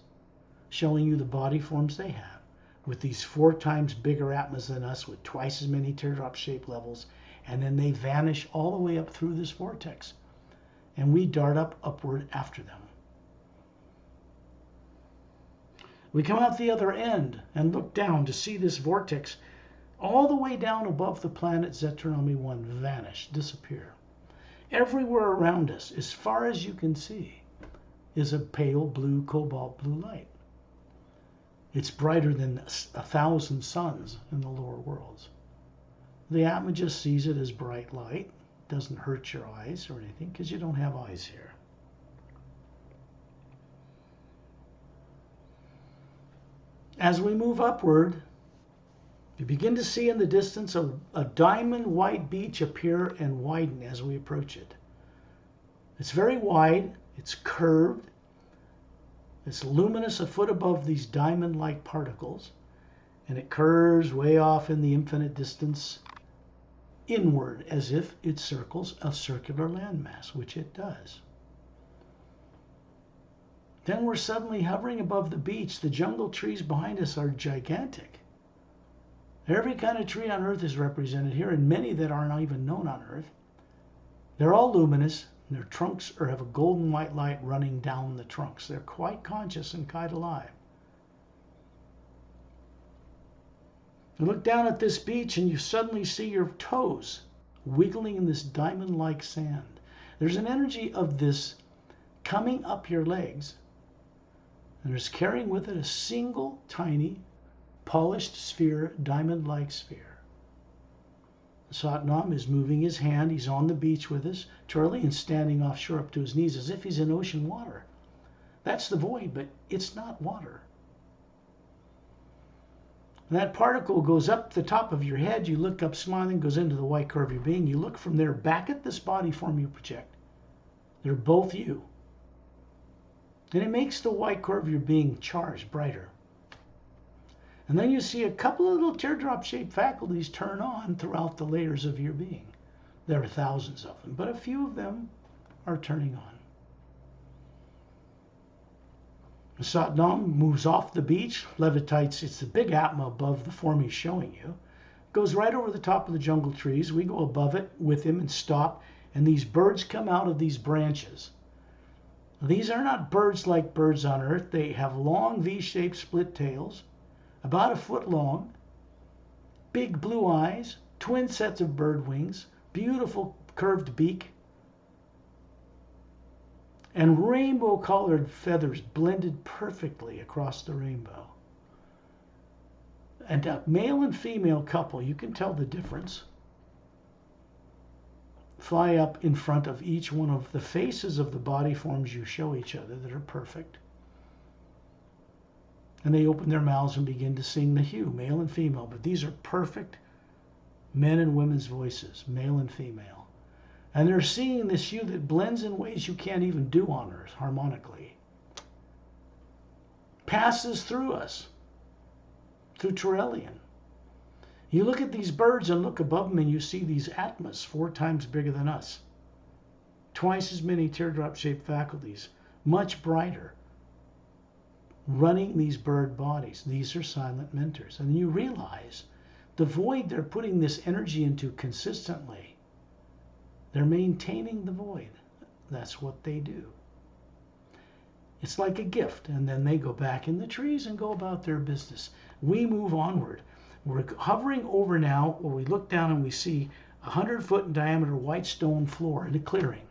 showing you the body forms they have, with these 4 times bigger Atmas than us, with twice as many teardrop-shaped levels, and then they vanish all the way up through this vortex. And we dart upward after them. We come out the other end and look down to see this vortex all the way down above the planet Zetranami 1 vanish, disappear. Everywhere around us, as far as you can see, is a pale blue, cobalt blue light. It's brighter than 1,000 suns in the lower worlds. The Atma just sees it as bright light. Doesn't hurt your eyes or anything because you don't have eyes here. As we move upward, you begin to see in the distance a diamond white beach appear and widen as we approach it. It's very wide, it's curved, it's luminous a foot above these diamond-like particles, and it curves way off in the infinite distance inward as if it circles a circular landmass, which it does. Then we're suddenly hovering above the beach. The jungle trees behind us are gigantic. Every kind of tree on Earth is represented here, and many that aren't even known on Earth. They're all luminous, and their trunks have a golden white light running down the trunks. They're quite conscious and quite alive. You look down at this beach, and you suddenly see your toes wiggling in this diamond-like sand. There's an energy of this coming up your legs, and it's carrying with it a single tiny polished sphere, diamond-like sphere. Satnam is moving his hand. He's on the beach with us. Tyrellian's standing offshore up to his knees as if he's in ocean water. That's the void, but it's not water. And that particle goes up the top of your head. You look up smiling, goes into the white core of your being. You look from there back at this body form you project. They're both you. And it makes the white core of your being charged, brighter. And then you see a couple of little teardrop-shaped faculties turn on throughout the layers of your being. There are thousands of them, but a few of them are turning on. Satnam moves off the beach, levitates. It's the big Atma above the form he's showing you. Goes right over the top of the jungle trees. We go above it with him and stop, and these birds come out of these branches. These are not birds like birds on Earth. They have long V-shaped split tails, about a foot long, big blue eyes, twin sets of bird wings, beautiful curved beak, and rainbow-colored feathers blended perfectly across the rainbow. And a male and female couple, you can tell the difference, fly up in front of each one of the faces of the body forms you show each other that are perfect. And they open their mouths and begin to sing the hue, male and female. But these are perfect men and women's voices, male and female. And they're seeing this hue that blends in ways you can't even do on Earth harmonically. Passes through us, through Turelian. You look at these birds and look above them and you see these Atmas 4 times bigger than us. Twice as many teardrop-shaped faculties, much brighter, running these bird bodies. These are silent mentors. And you realize the void they're putting this energy into consistently. They're maintaining the void. That's what they do. It's like a gift, and then they go back in the trees and go about their business. We move onward. We're hovering over now where we look down and we see a 100-foot in diameter white stone floor in a clearing.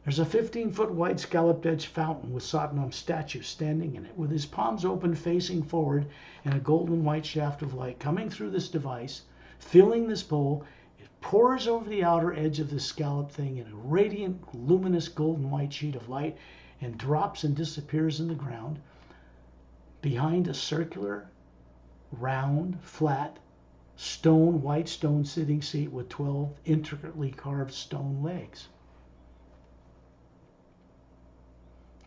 There's a 15-foot wide scalloped edge fountain with Satnam's statue standing in it, with his palms open facing forward and a golden white shaft of light coming through this device, filling this bowl. It pours over the outer edge of this scalloped thing in a radiant, luminous golden white sheet of light and drops and disappears in the ground behind a circular, round, flat, white stone sitting seat with 12 intricately carved stone legs.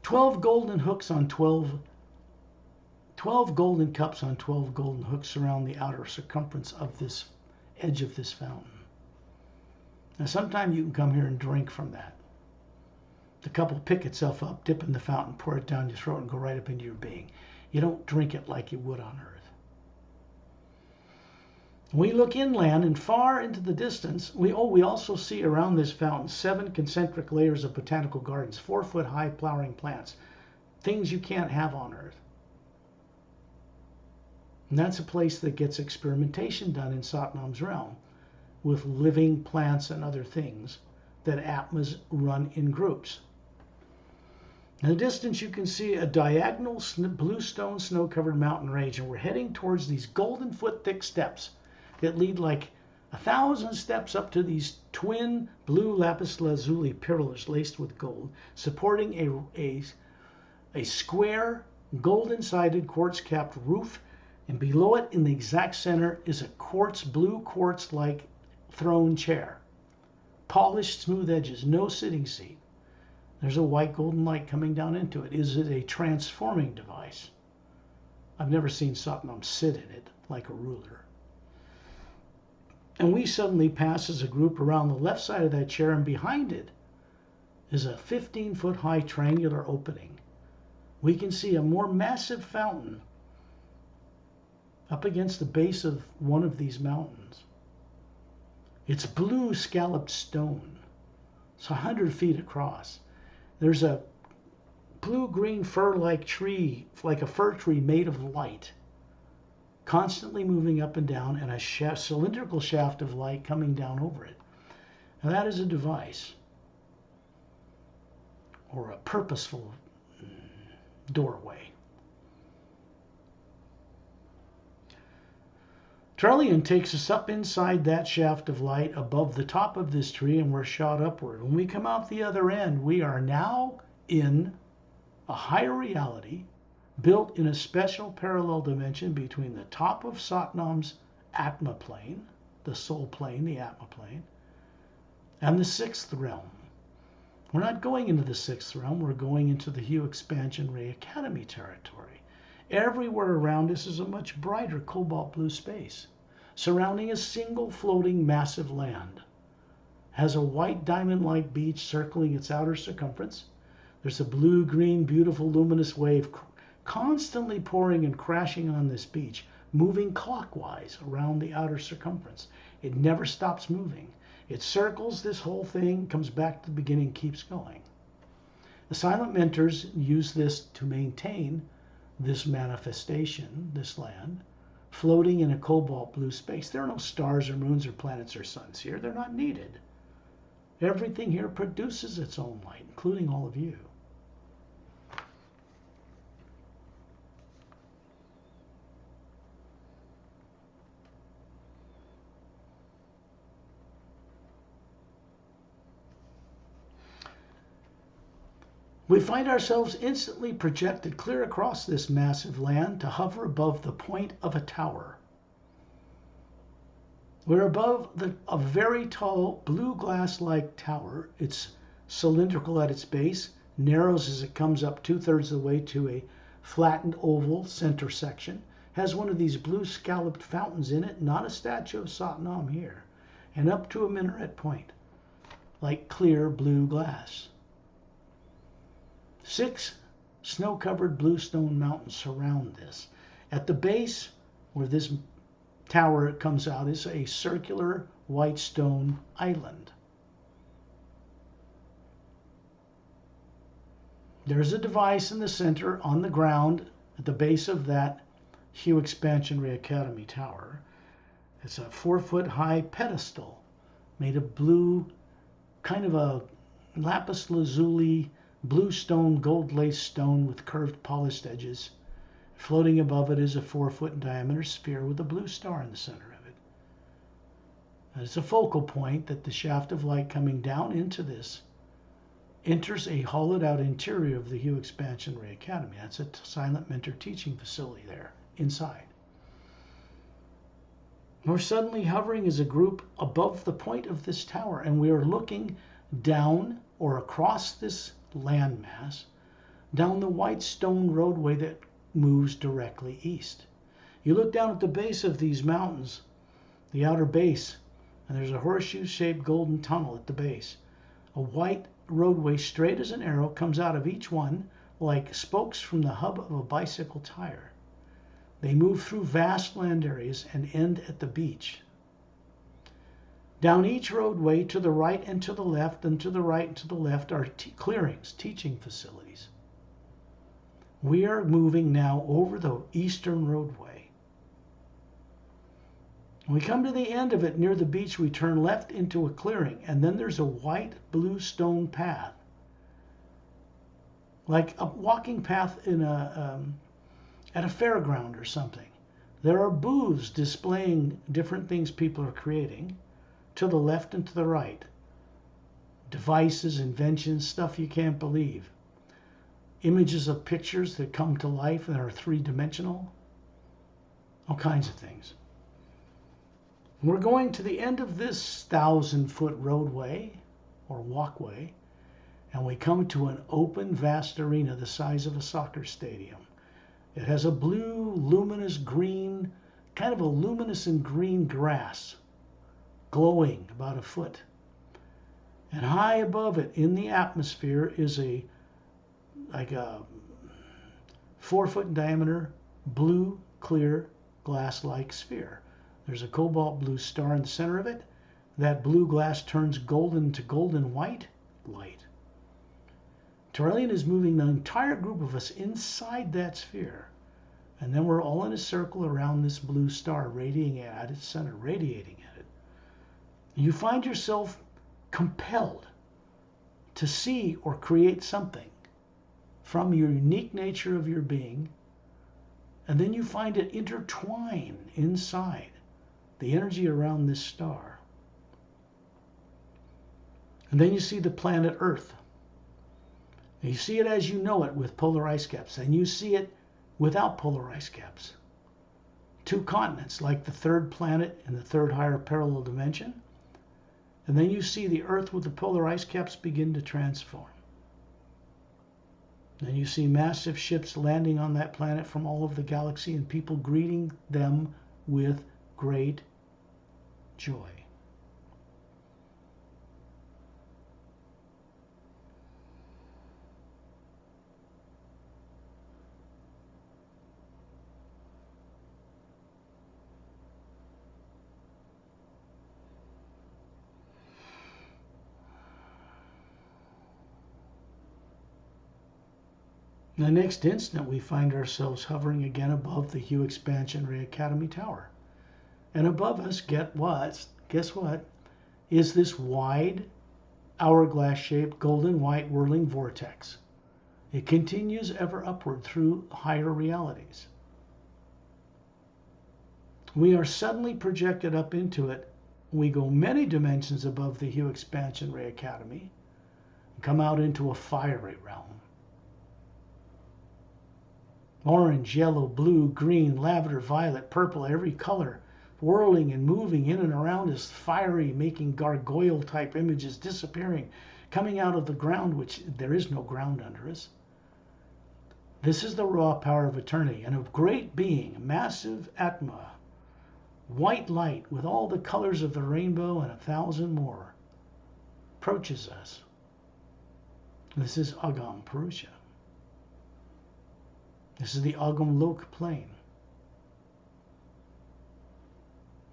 12 golden hooks on 12 golden cups on 12 golden hooks surround the outer circumference of this edge of this fountain. Now, sometime you can come here and drink from that. The cup will pick itself up, dip in the fountain, pour it down your throat, and go right up into your being. You don't drink it like you would on Earth. We look inland and far into the distance. We also see around this fountain 7 concentric layers of botanical gardens, 4-foot high flowering plants, things you can't have on Earth. And that's a place that gets experimentation done in Satnam's realm with living plants and other things that Atmas run in groups. In the distance, you can see a diagonal blue stone snow-covered mountain range, and we're heading towards these golden foot-thick steps that lead like 1,000 steps up to these twin blue lapis lazuli pillars laced with gold, supporting a square golden-sided quartz-capped roof, and below it in the exact center is a blue quartz-like throne chair. Polished smooth edges, no sitting seat. There's a white golden light coming down into it. Is it a transforming device? I've never seen Satnam sit in it like a ruler. And we suddenly pass as a group around the left side of that chair, and behind it is a 15-foot high triangular opening. We can see a more massive fountain up against the base of one of these mountains. It's blue scalloped stone. It's 100 feet across. There's a blue-green fir-like tree, like a fir tree made of light, constantly moving up and down, and a cylindrical shaft of light coming down over it. Now that is a device, or a purposeful doorway. Trellian takes us up inside that shaft of light above the top of this tree, and we're shot upward. When we come out the other end, we are now in a higher reality built in a special parallel dimension between the top of Satnam's Atma plane, the soul plane, the Atma plane, and the 6th realm. We're not going into the 6th realm, we're going into the Hue Expansion Ray Academy territory. Everywhere around us is a much brighter cobalt blue space, surrounding a single floating massive land. Has a white diamond-like beach circling its outer circumference. There's a blue-green, beautiful, luminous wave constantly pouring and crashing on this beach, moving clockwise around the outer circumference. It never stops moving. It circles this whole thing, comes back to the beginning, keeps going. The silent mentors use this to maintain this manifestation, this land, floating in a cobalt blue space. There are no stars or moons or planets or suns here. They're not needed. Everything here produces its own light, including all of you. We find ourselves instantly projected clear across this massive land to hover above the point of a tower. We're above a very tall blue glass-like tower. It's cylindrical at its base, narrows as it comes up 2/3 of the way to a flattened oval center section, has one of these blue scalloped fountains in it, not a statue of Satnam here, and up to a minaret point, like clear blue glass. 6 snow-covered bluestone mountains surround this. At the base, where this tower comes out, is a circular white stone island. There's a device in the center on the ground at the base of that Hue Expansionary Academy tower. It's a 4-foot high pedestal made of blue, kind of a lapis lazuli, blue stone, gold lace stone with curved polished edges. Floating above it is a 4-foot in diameter sphere with a blue star in the center of it. It's a focal point that the shaft of light coming down into this enters a hollowed out interior of the Hue Expansionary Academy. That's a silent mentor teaching facility there inside. We're suddenly hovering as a group above the point of this tower, and we are looking down or across this landmass, down the white stone roadway that moves directly east. You look down at the base of these mountains, the outer base, and there's a horseshoe-shaped golden tunnel at the base. A white roadway straight as an arrow comes out of each one like spokes from the hub of a bicycle tire. They move through vast land areas and end at the beach. Down each roadway to the right and to the left, and to the right and to the left are clearings, teaching facilities. We are moving now over the eastern roadway. When we come to the end of it near the beach, we turn left into a clearing, and then there's a white blue stone path, like a walking path in at a fairground or something. There are booths displaying different things people are creating to the left and to the right. Devices, inventions, stuff you can't believe. Images of pictures that come to life and are 3-dimensional. All kinds of things. We're going to the end of this 1,000-foot roadway or walkway, and we come to an open, vast arena the size of a soccer stadium. It has a blue, luminous green, kind of a luminescent green grass, glowing about a foot. And high above it in the atmosphere is like a 4-foot in diameter, blue, clear, glass-like sphere. There's a cobalt blue star in the center of it. That blue glass turns golden to golden white light. Terrellian is moving the entire group of us inside that sphere. And then we're all in a circle around this blue star, radiating at its center, radiating at it. You find yourself compelled to see or create something from your unique nature of your being, and then you find it intertwine inside the energy around this star. And then you see the planet Earth. And you see it as you know it with polar ice caps, and you see it without polar ice caps. 2 continents, like the 3rd planet in the 3rd higher parallel dimension. And then you see the Earth with the polar ice caps begin to transform. Then you see massive ships landing on that planet from all over the galaxy and people greeting them with great joy. In the next instant, we find ourselves hovering again above the Hue Expansionary Academy tower. And above us, guess what? Is this wide, hourglass-shaped, golden white whirling vortex. It continues ever upward through higher realities. We are suddenly projected up into it. We go many dimensions above the Hue Expansionary Academy and come out into a fiery realm. Orange, yellow, blue, green, lavender, violet, purple, every color whirling and moving in and around us, fiery, making gargoyle-type images, disappearing, coming out of the ground, which there is no ground under us. This is the raw power of eternity, and a great being, a massive Atma, white light with all the colors of the rainbow and 1,000 more, approaches us. This is Agam Purusha. This is the Agam Lok plane.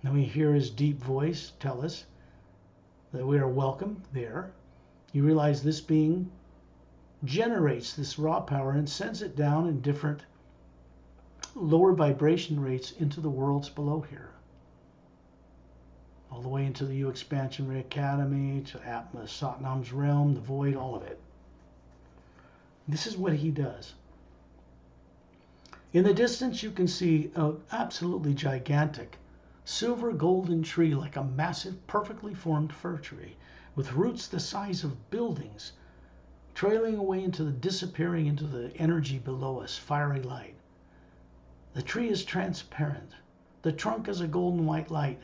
Then we hear his deep voice tell us that we are welcome there. You realize this being generates this raw power and sends it down in different lower vibration rates into the worlds below here. All the way into the U Expansion Ray Academy, to Atma, Satnam's realm, the void, all of it. This is what he does. In the distance you can see an absolutely gigantic silver golden tree, like a massive, perfectly formed fir tree, with roots the size of buildings, trailing away into the disappearing into the energy below us, fiery light. The tree is transparent. The trunk is a golden white light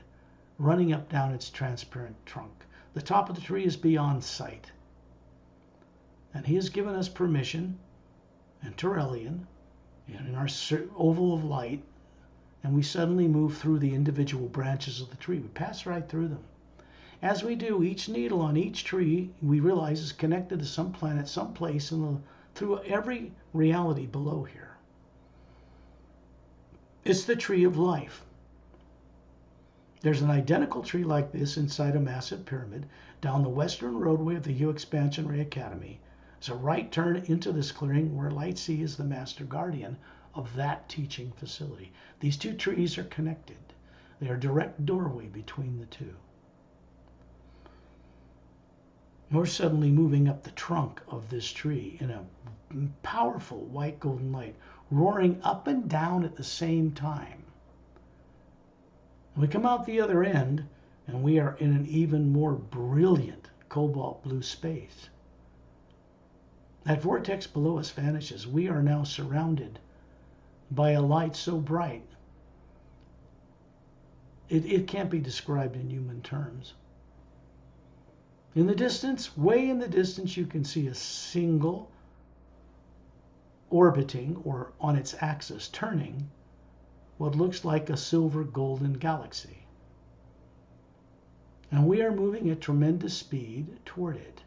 running up down its transparent trunk. The top of the tree is beyond sight. And he has given us permission, and Turelian, in our oval of light, and we suddenly move through the individual branches of the tree. We pass right through them. As we do, each needle on each tree, we realize, is connected to some planet, some place through every reality below here. It's the tree of life. There's an identical tree like this inside a massive pyramid down the western roadway of the U Expansion Ray Academy. It's a right turn into this clearing where Light Sea is the master guardian of that teaching facility. These two trees are connected. They are a direct doorway between the two. We're suddenly moving up the trunk of this tree in a powerful white golden light, roaring up and down at the same time. We come out the other end, and we are in an even more brilliant cobalt blue space. That vortex below us vanishes. We are now surrounded by a light so bright, it can't be described in human terms. In the distance, way in the distance, you can see a single orbiting, or on its axis turning, what looks like a silver golden galaxy. And we are moving at tremendous speed toward it.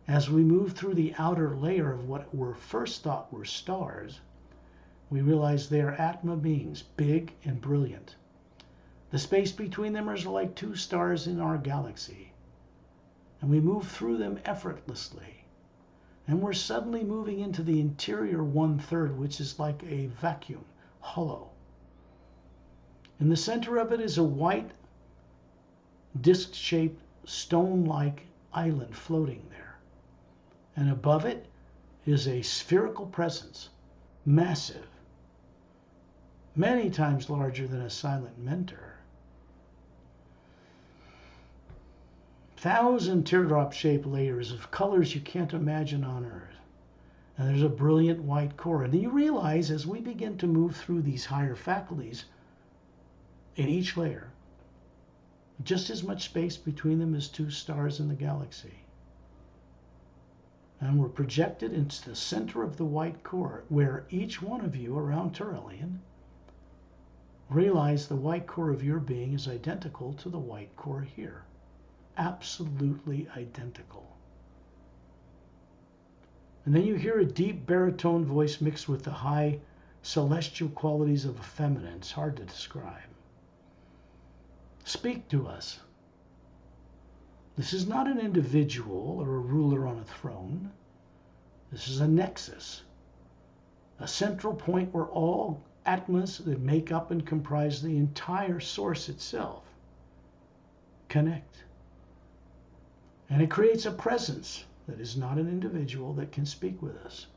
As we move through the outer layer of what were first thought were stars, we realize they are Atma beings, big and brilliant. The space between them is like two stars in our galaxy. And we move through them effortlessly. And we're suddenly moving into the interior 1/3, which is like a vacuum, hollow. In the center of it is a white, disc-shaped, stone-like island floating there. And above it is a spherical presence, massive, many times larger than a silent mentor. 1,000 teardrop-shaped layers of colors you can't imagine on Earth. And there's a brilliant white core. And then you realize, as we begin to move through these higher faculties, in each layer, just as much space between them as two stars in the galaxy. And we're projected into the center of the white core, where each one of you around Turelian realize the white core of your being is identical to the white core here. Absolutely identical. And then you hear a deep baritone voice mixed with the high celestial qualities of a feminine. It's hard to describe. Speak to us. This is not an individual or a ruler on a throne. This is a nexus, a central point where all Atmas that make up and comprise the entire source itself connect. And it creates a presence that is not an individual that can speak with us.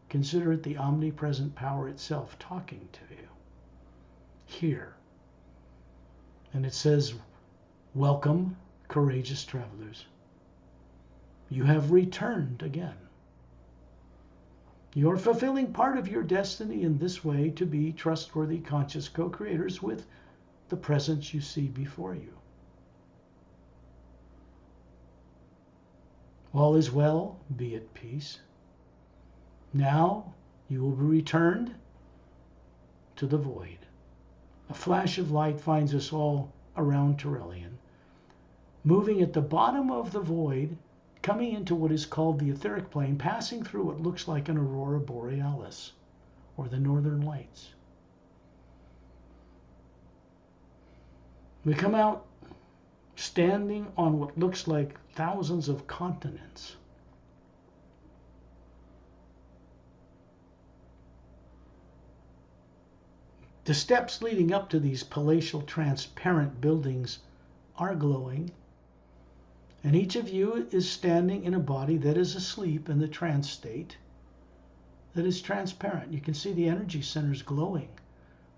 Consider it the omnipresent power itself talking to you. Here. And it says, "Welcome, courageous travelers. You have returned again. You are fulfilling part of your destiny in this way to be trustworthy, conscious co-creators with the presence you see before you. All is well, be at peace. Now you will be returned to the void. A flash of light finds us all around Turelian, moving at the bottom of the void, coming into what is called the etheric plane, passing through what looks like an aurora borealis, or the northern lights. We come out standing on what looks like thousands of continents. The steps leading up to these palatial transparent buildings are glowing, and each of you is standing in a body that is asleep in the trance state that is transparent. You can see the energy centers glowing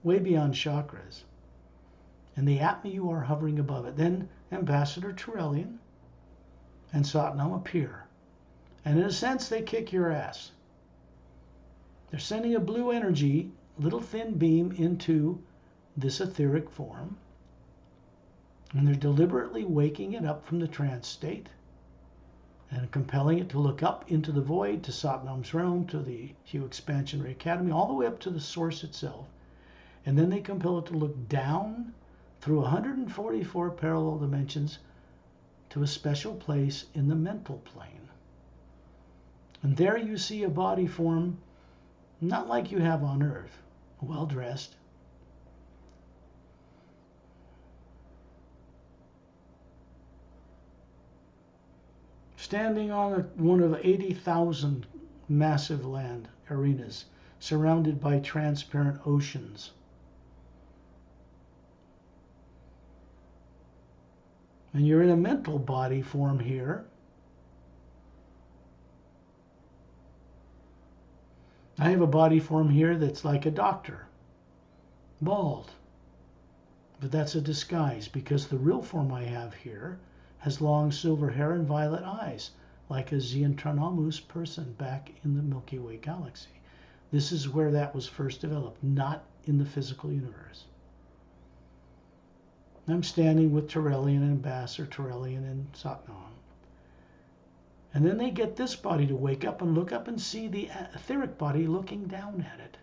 way beyond chakras. And the Atma you are hovering above it. Then Ambassador Turelian and Satnam appear. And in a sense, they kick your ass. They're sending a blue energy, little thin beam into this etheric form. And they're deliberately waking it up from the trance state and compelling it to look up into the void, to Satnam's realm, to the Hue Expansionary Academy, all the way up to the source itself. And then they compel it to look down through 144 parallel dimensions to a special place in the mental plane. And there you see a body form not like you have on Earth, well dressed. Standing on one of 80,000 massive land arenas, surrounded by transparent oceans. And you're in a mental body form here. I have a body form here that's like a doctor, bald. But that's a disguise, because the real form I have here has long silver hair and violet eyes, like a Xentronomus person back in the Milky Way galaxy. This is where that was first developed, not in the physical universe. I'm standing with Turelian and Ambassador Turelian and Satnam. And then they get this body to wake up and look up and see the etheric body looking down at it.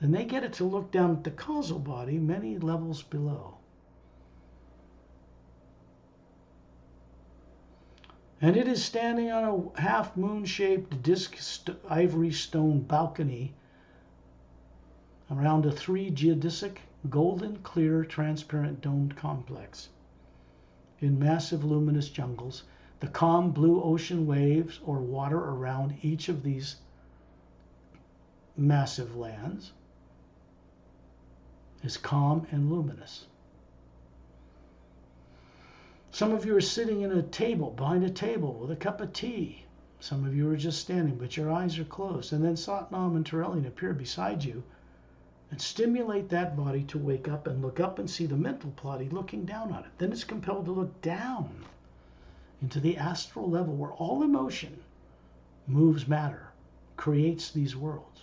Then they get it to look down at the causal body many levels below. And it is standing on a half-moon-shaped disc ivory stone balcony around a 3-geodesic, golden, clear, transparent domed complex. In massive luminous jungles, the calm blue ocean waves or water around each of these massive lands is calm and luminous. Some of you are sitting in a table, behind a table with a cup of tea. Some of you are just standing, but your eyes are closed. And then Satnam and Turelian appear beside you and stimulate that body to wake up and look up and see the mental body looking down on it. Then it's compelled to look down into the astral level where all emotion moves matter, creates these worlds.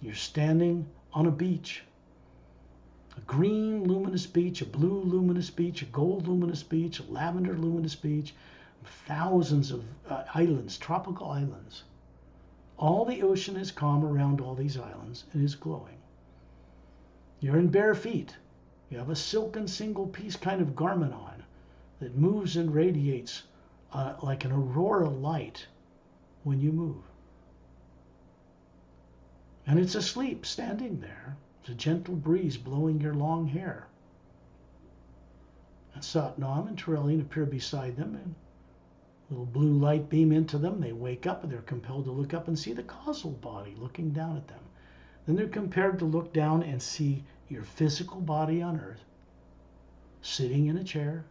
You're standing on a beach, a green luminous beach, a blue luminous beach, a gold luminous beach, a lavender luminous beach, thousands of islands, tropical islands. All the ocean is calm around all these islands and is glowing. You're in bare feet. You have a silken single-piece kind of garment on that moves and radiates like an aurora light when you move. And it's asleep, standing there. It's a gentle breeze blowing your long hair. And Satnam and Turelian appear beside them, and a little blue light beam into them. They wake up, and they're compelled to look up and see the causal body looking down at them. Then they're compelled to look down and see your physical body on Earth, sitting in a chair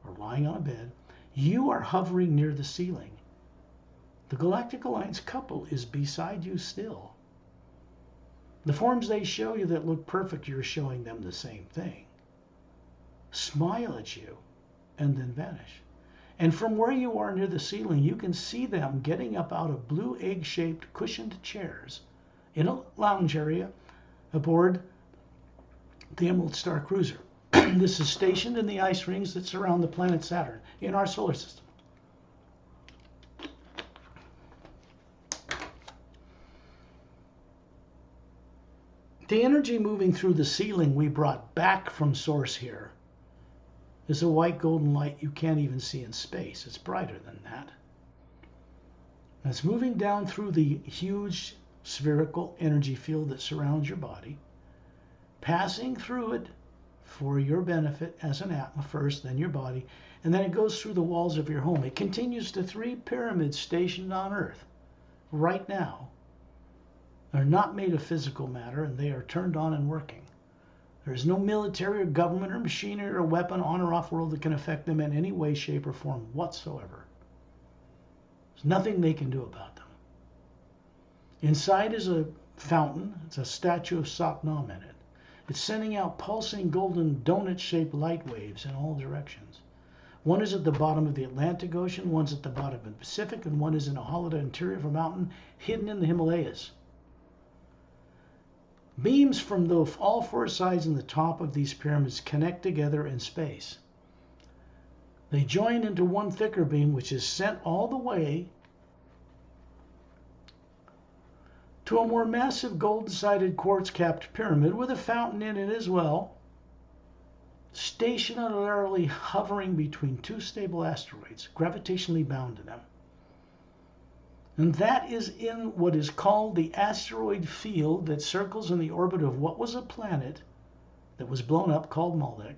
or lying on a bed. You are hovering near the ceiling. The Galactic Alliance couple is beside you still. The forms they show you that look perfect, you're showing them the same thing. Smile at you and then vanish. And from where you are near the ceiling, you can see them getting up out of blue egg-shaped cushioned chairs in a lounge area aboard the Emerald Star Cruiser. This is stationed in the ice rings that surround the planet Saturn in our solar system. The energy moving through the ceiling we brought back from source here is a white golden light you can't even see in space. It's brighter than that. And it's moving down through the huge spherical energy field that surrounds your body, passing through it for your benefit as an Atma first, then your body, and then it goes through the walls of your home. It continues to 3 pyramids stationed on Earth right now. They're not made of physical matter, and they are turned on and working. There is no military or government or machinery or weapon on or off world that can affect them in any way, shape, or form whatsoever. There's nothing they can do about them. Inside is a fountain. It's a statue of Satnam in it. It's sending out pulsing golden donut-shaped light waves in all directions. One is at the bottom of the Atlantic Ocean, one's at the bottom of the Pacific, and one is in a hollow interior of a mountain hidden in the Himalayas. Beams from all 4 sides and the top of these pyramids connect together in space. They join into one thicker beam, which is sent all the way to a more massive gold-sided quartz-capped pyramid with a fountain in it as well, stationarily hovering between 2 stable asteroids, gravitationally bound to them. And that is in what is called the asteroid field that circles in the orbit of what was a planet that was blown up called Maldek.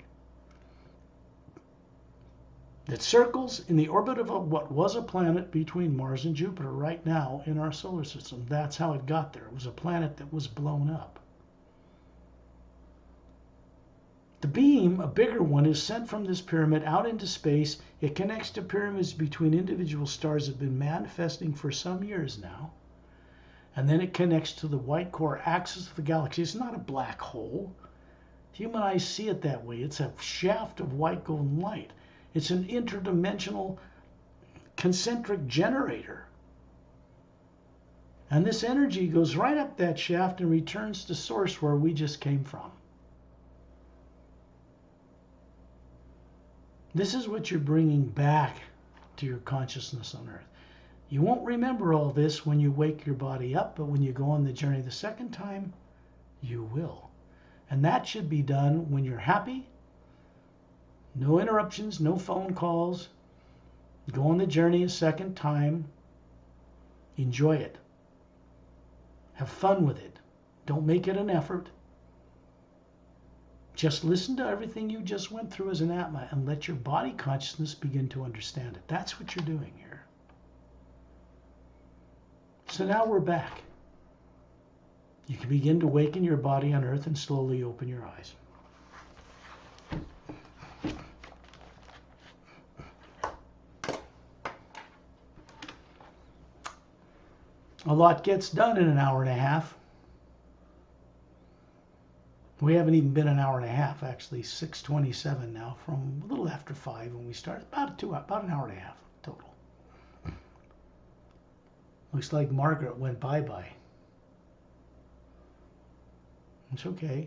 That circles in the orbit of what was a planet between Mars and Jupiter right now in our solar system. That's how it got there. It was a planet that was blown up. The beam, a bigger one, is sent from this pyramid out into space. It connects to pyramids between individual stars that have been manifesting for some years now. And then it connects to the white core axis of the galaxy. It's not a black hole. Human eyes see it that way. It's a shaft of white golden light. It's an interdimensional concentric generator. And this energy goes right up that shaft and returns to source where we just came from. This is what you're bringing back to your consciousness on Earth. You won't remember all this when you wake your body up, but when you go on the journey the second time, you will. And that should be done when you're happy, no interruptions, no phone calls. Go on the journey a second time. Enjoy it. Have fun with it. Don't make it an effort. Just listen to everything you just went through as an Atma and let your body consciousness begin to understand it. That's what you're doing here. So now we're back. You can begin to waken your body on Earth and slowly open your eyes. A lot gets done in an hour and a half. We haven't even been an hour and a half, actually, 6:27 now, from a little after 5 when we started, about an hour and a half total. Looks like Margaret went bye-bye. It's okay.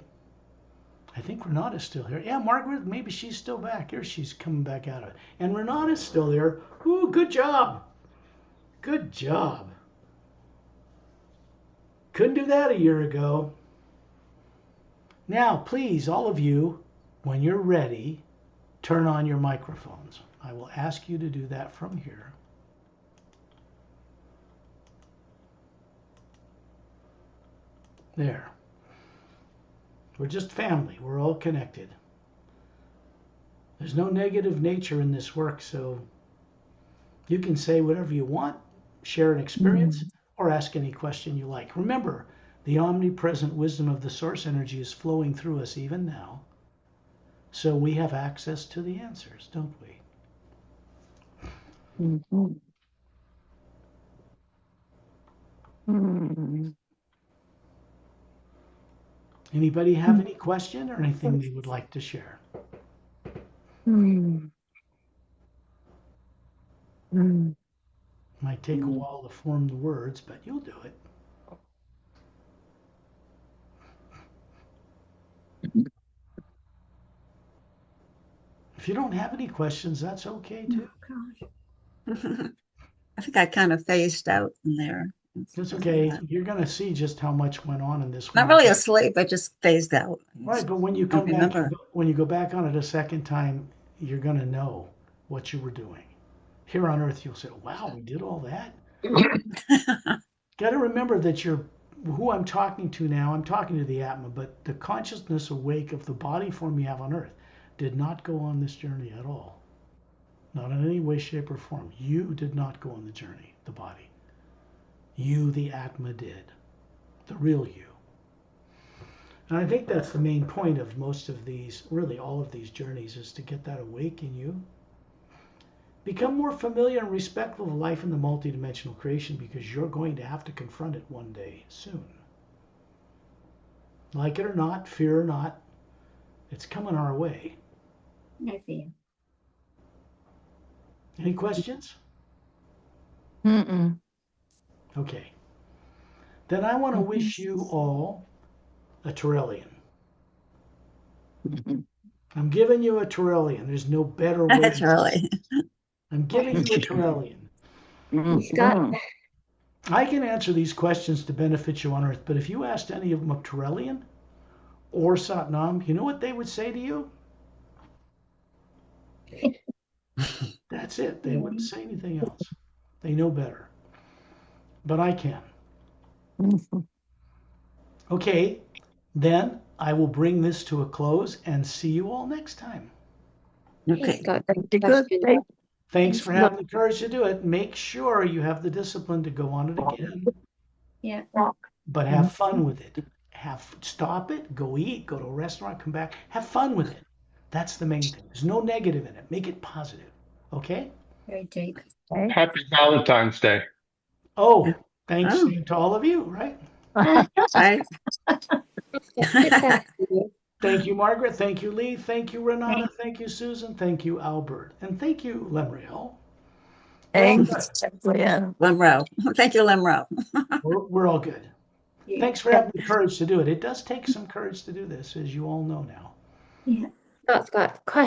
I think Renata's still here. Yeah, Margaret, maybe she's still back. Here she's coming back out of it. And Renata's still there. Ooh, good job. Good job. Couldn't do that a year ago. Now, please, all of you, when you're ready, turn on your microphones. I will ask you to do that from here. There. We're just family. We're all connected. There's no negative nature in this work, so you can say whatever you want, share an experience, or ask any question you like. Remember, the omnipresent wisdom of the source energy is flowing through us even now. So we have access to the answers, don't we? Mm-hmm. Mm-hmm. Anybody have any question or anything they would like to share? Mm-hmm. Might take a while to form the words, but you'll do it. If you don't have any questions, that's okay too. I think I kind of phased out in there. It's okay. You're going to see just how much went on in this one. Not really asleep, I just phased out. Right, but when you Don't come back, remember. when you go back on it a second time, you're going to know what you were doing. Here on Earth, you'll say, "Wow, we did all that." Got to remember that you're who I'm talking to now. I'm talking to the Atma, but the consciousness awake of the body form you have on Earth did not go on this journey at all. Not in any way, shape, or form. You did not go on the journey, the body. You, the Atma, did. The real you. And I think that's the main point of most of these, really all of these journeys, is to get that awake in you. Become more familiar and respectful of life in the multidimensional creation, because you're going to have to confront it one day soon. Like it or not, fear or not, it's coming our way. I see. Any questions? Mm-mm. Okay. Then I want to wish you all a Terrellian. I'm giving you a Terrellian. There's no better way. That's really. I'm giving you a Terrellian. Scott, I can answer these questions to benefit you on Earth, but if you asked any of them a Terrellian or Satnam, you know what they would say to you? That's it. They wouldn't say anything else. They know better. But I can. Okay, then I will bring this to a close and see you all next time. Okay. Scott, Pretty good. question. Thanks for having the courage to do it. Make sure you have the discipline to go on it again, Yeah. but have fun with it. Stop it, go eat, go to a restaurant, come back, have fun with it. That's the main thing. There's no negative in it. Make it positive. Okay? Very Jake. Happy Valentine's Day. Oh, thanks Oh. to all of you, right? I, Thank you, Margaret. Thank you, Lee. Thank you, Renata. Thank you, Susan. Thank you, Albert. And thank you, Lemriel. Thanks, Leanne. Lemro. Thank you, Lemro. We're all good. Yeah. Thanks for having the courage to do it. It does take some courage to do this, as you all know now. Yeah. Scott,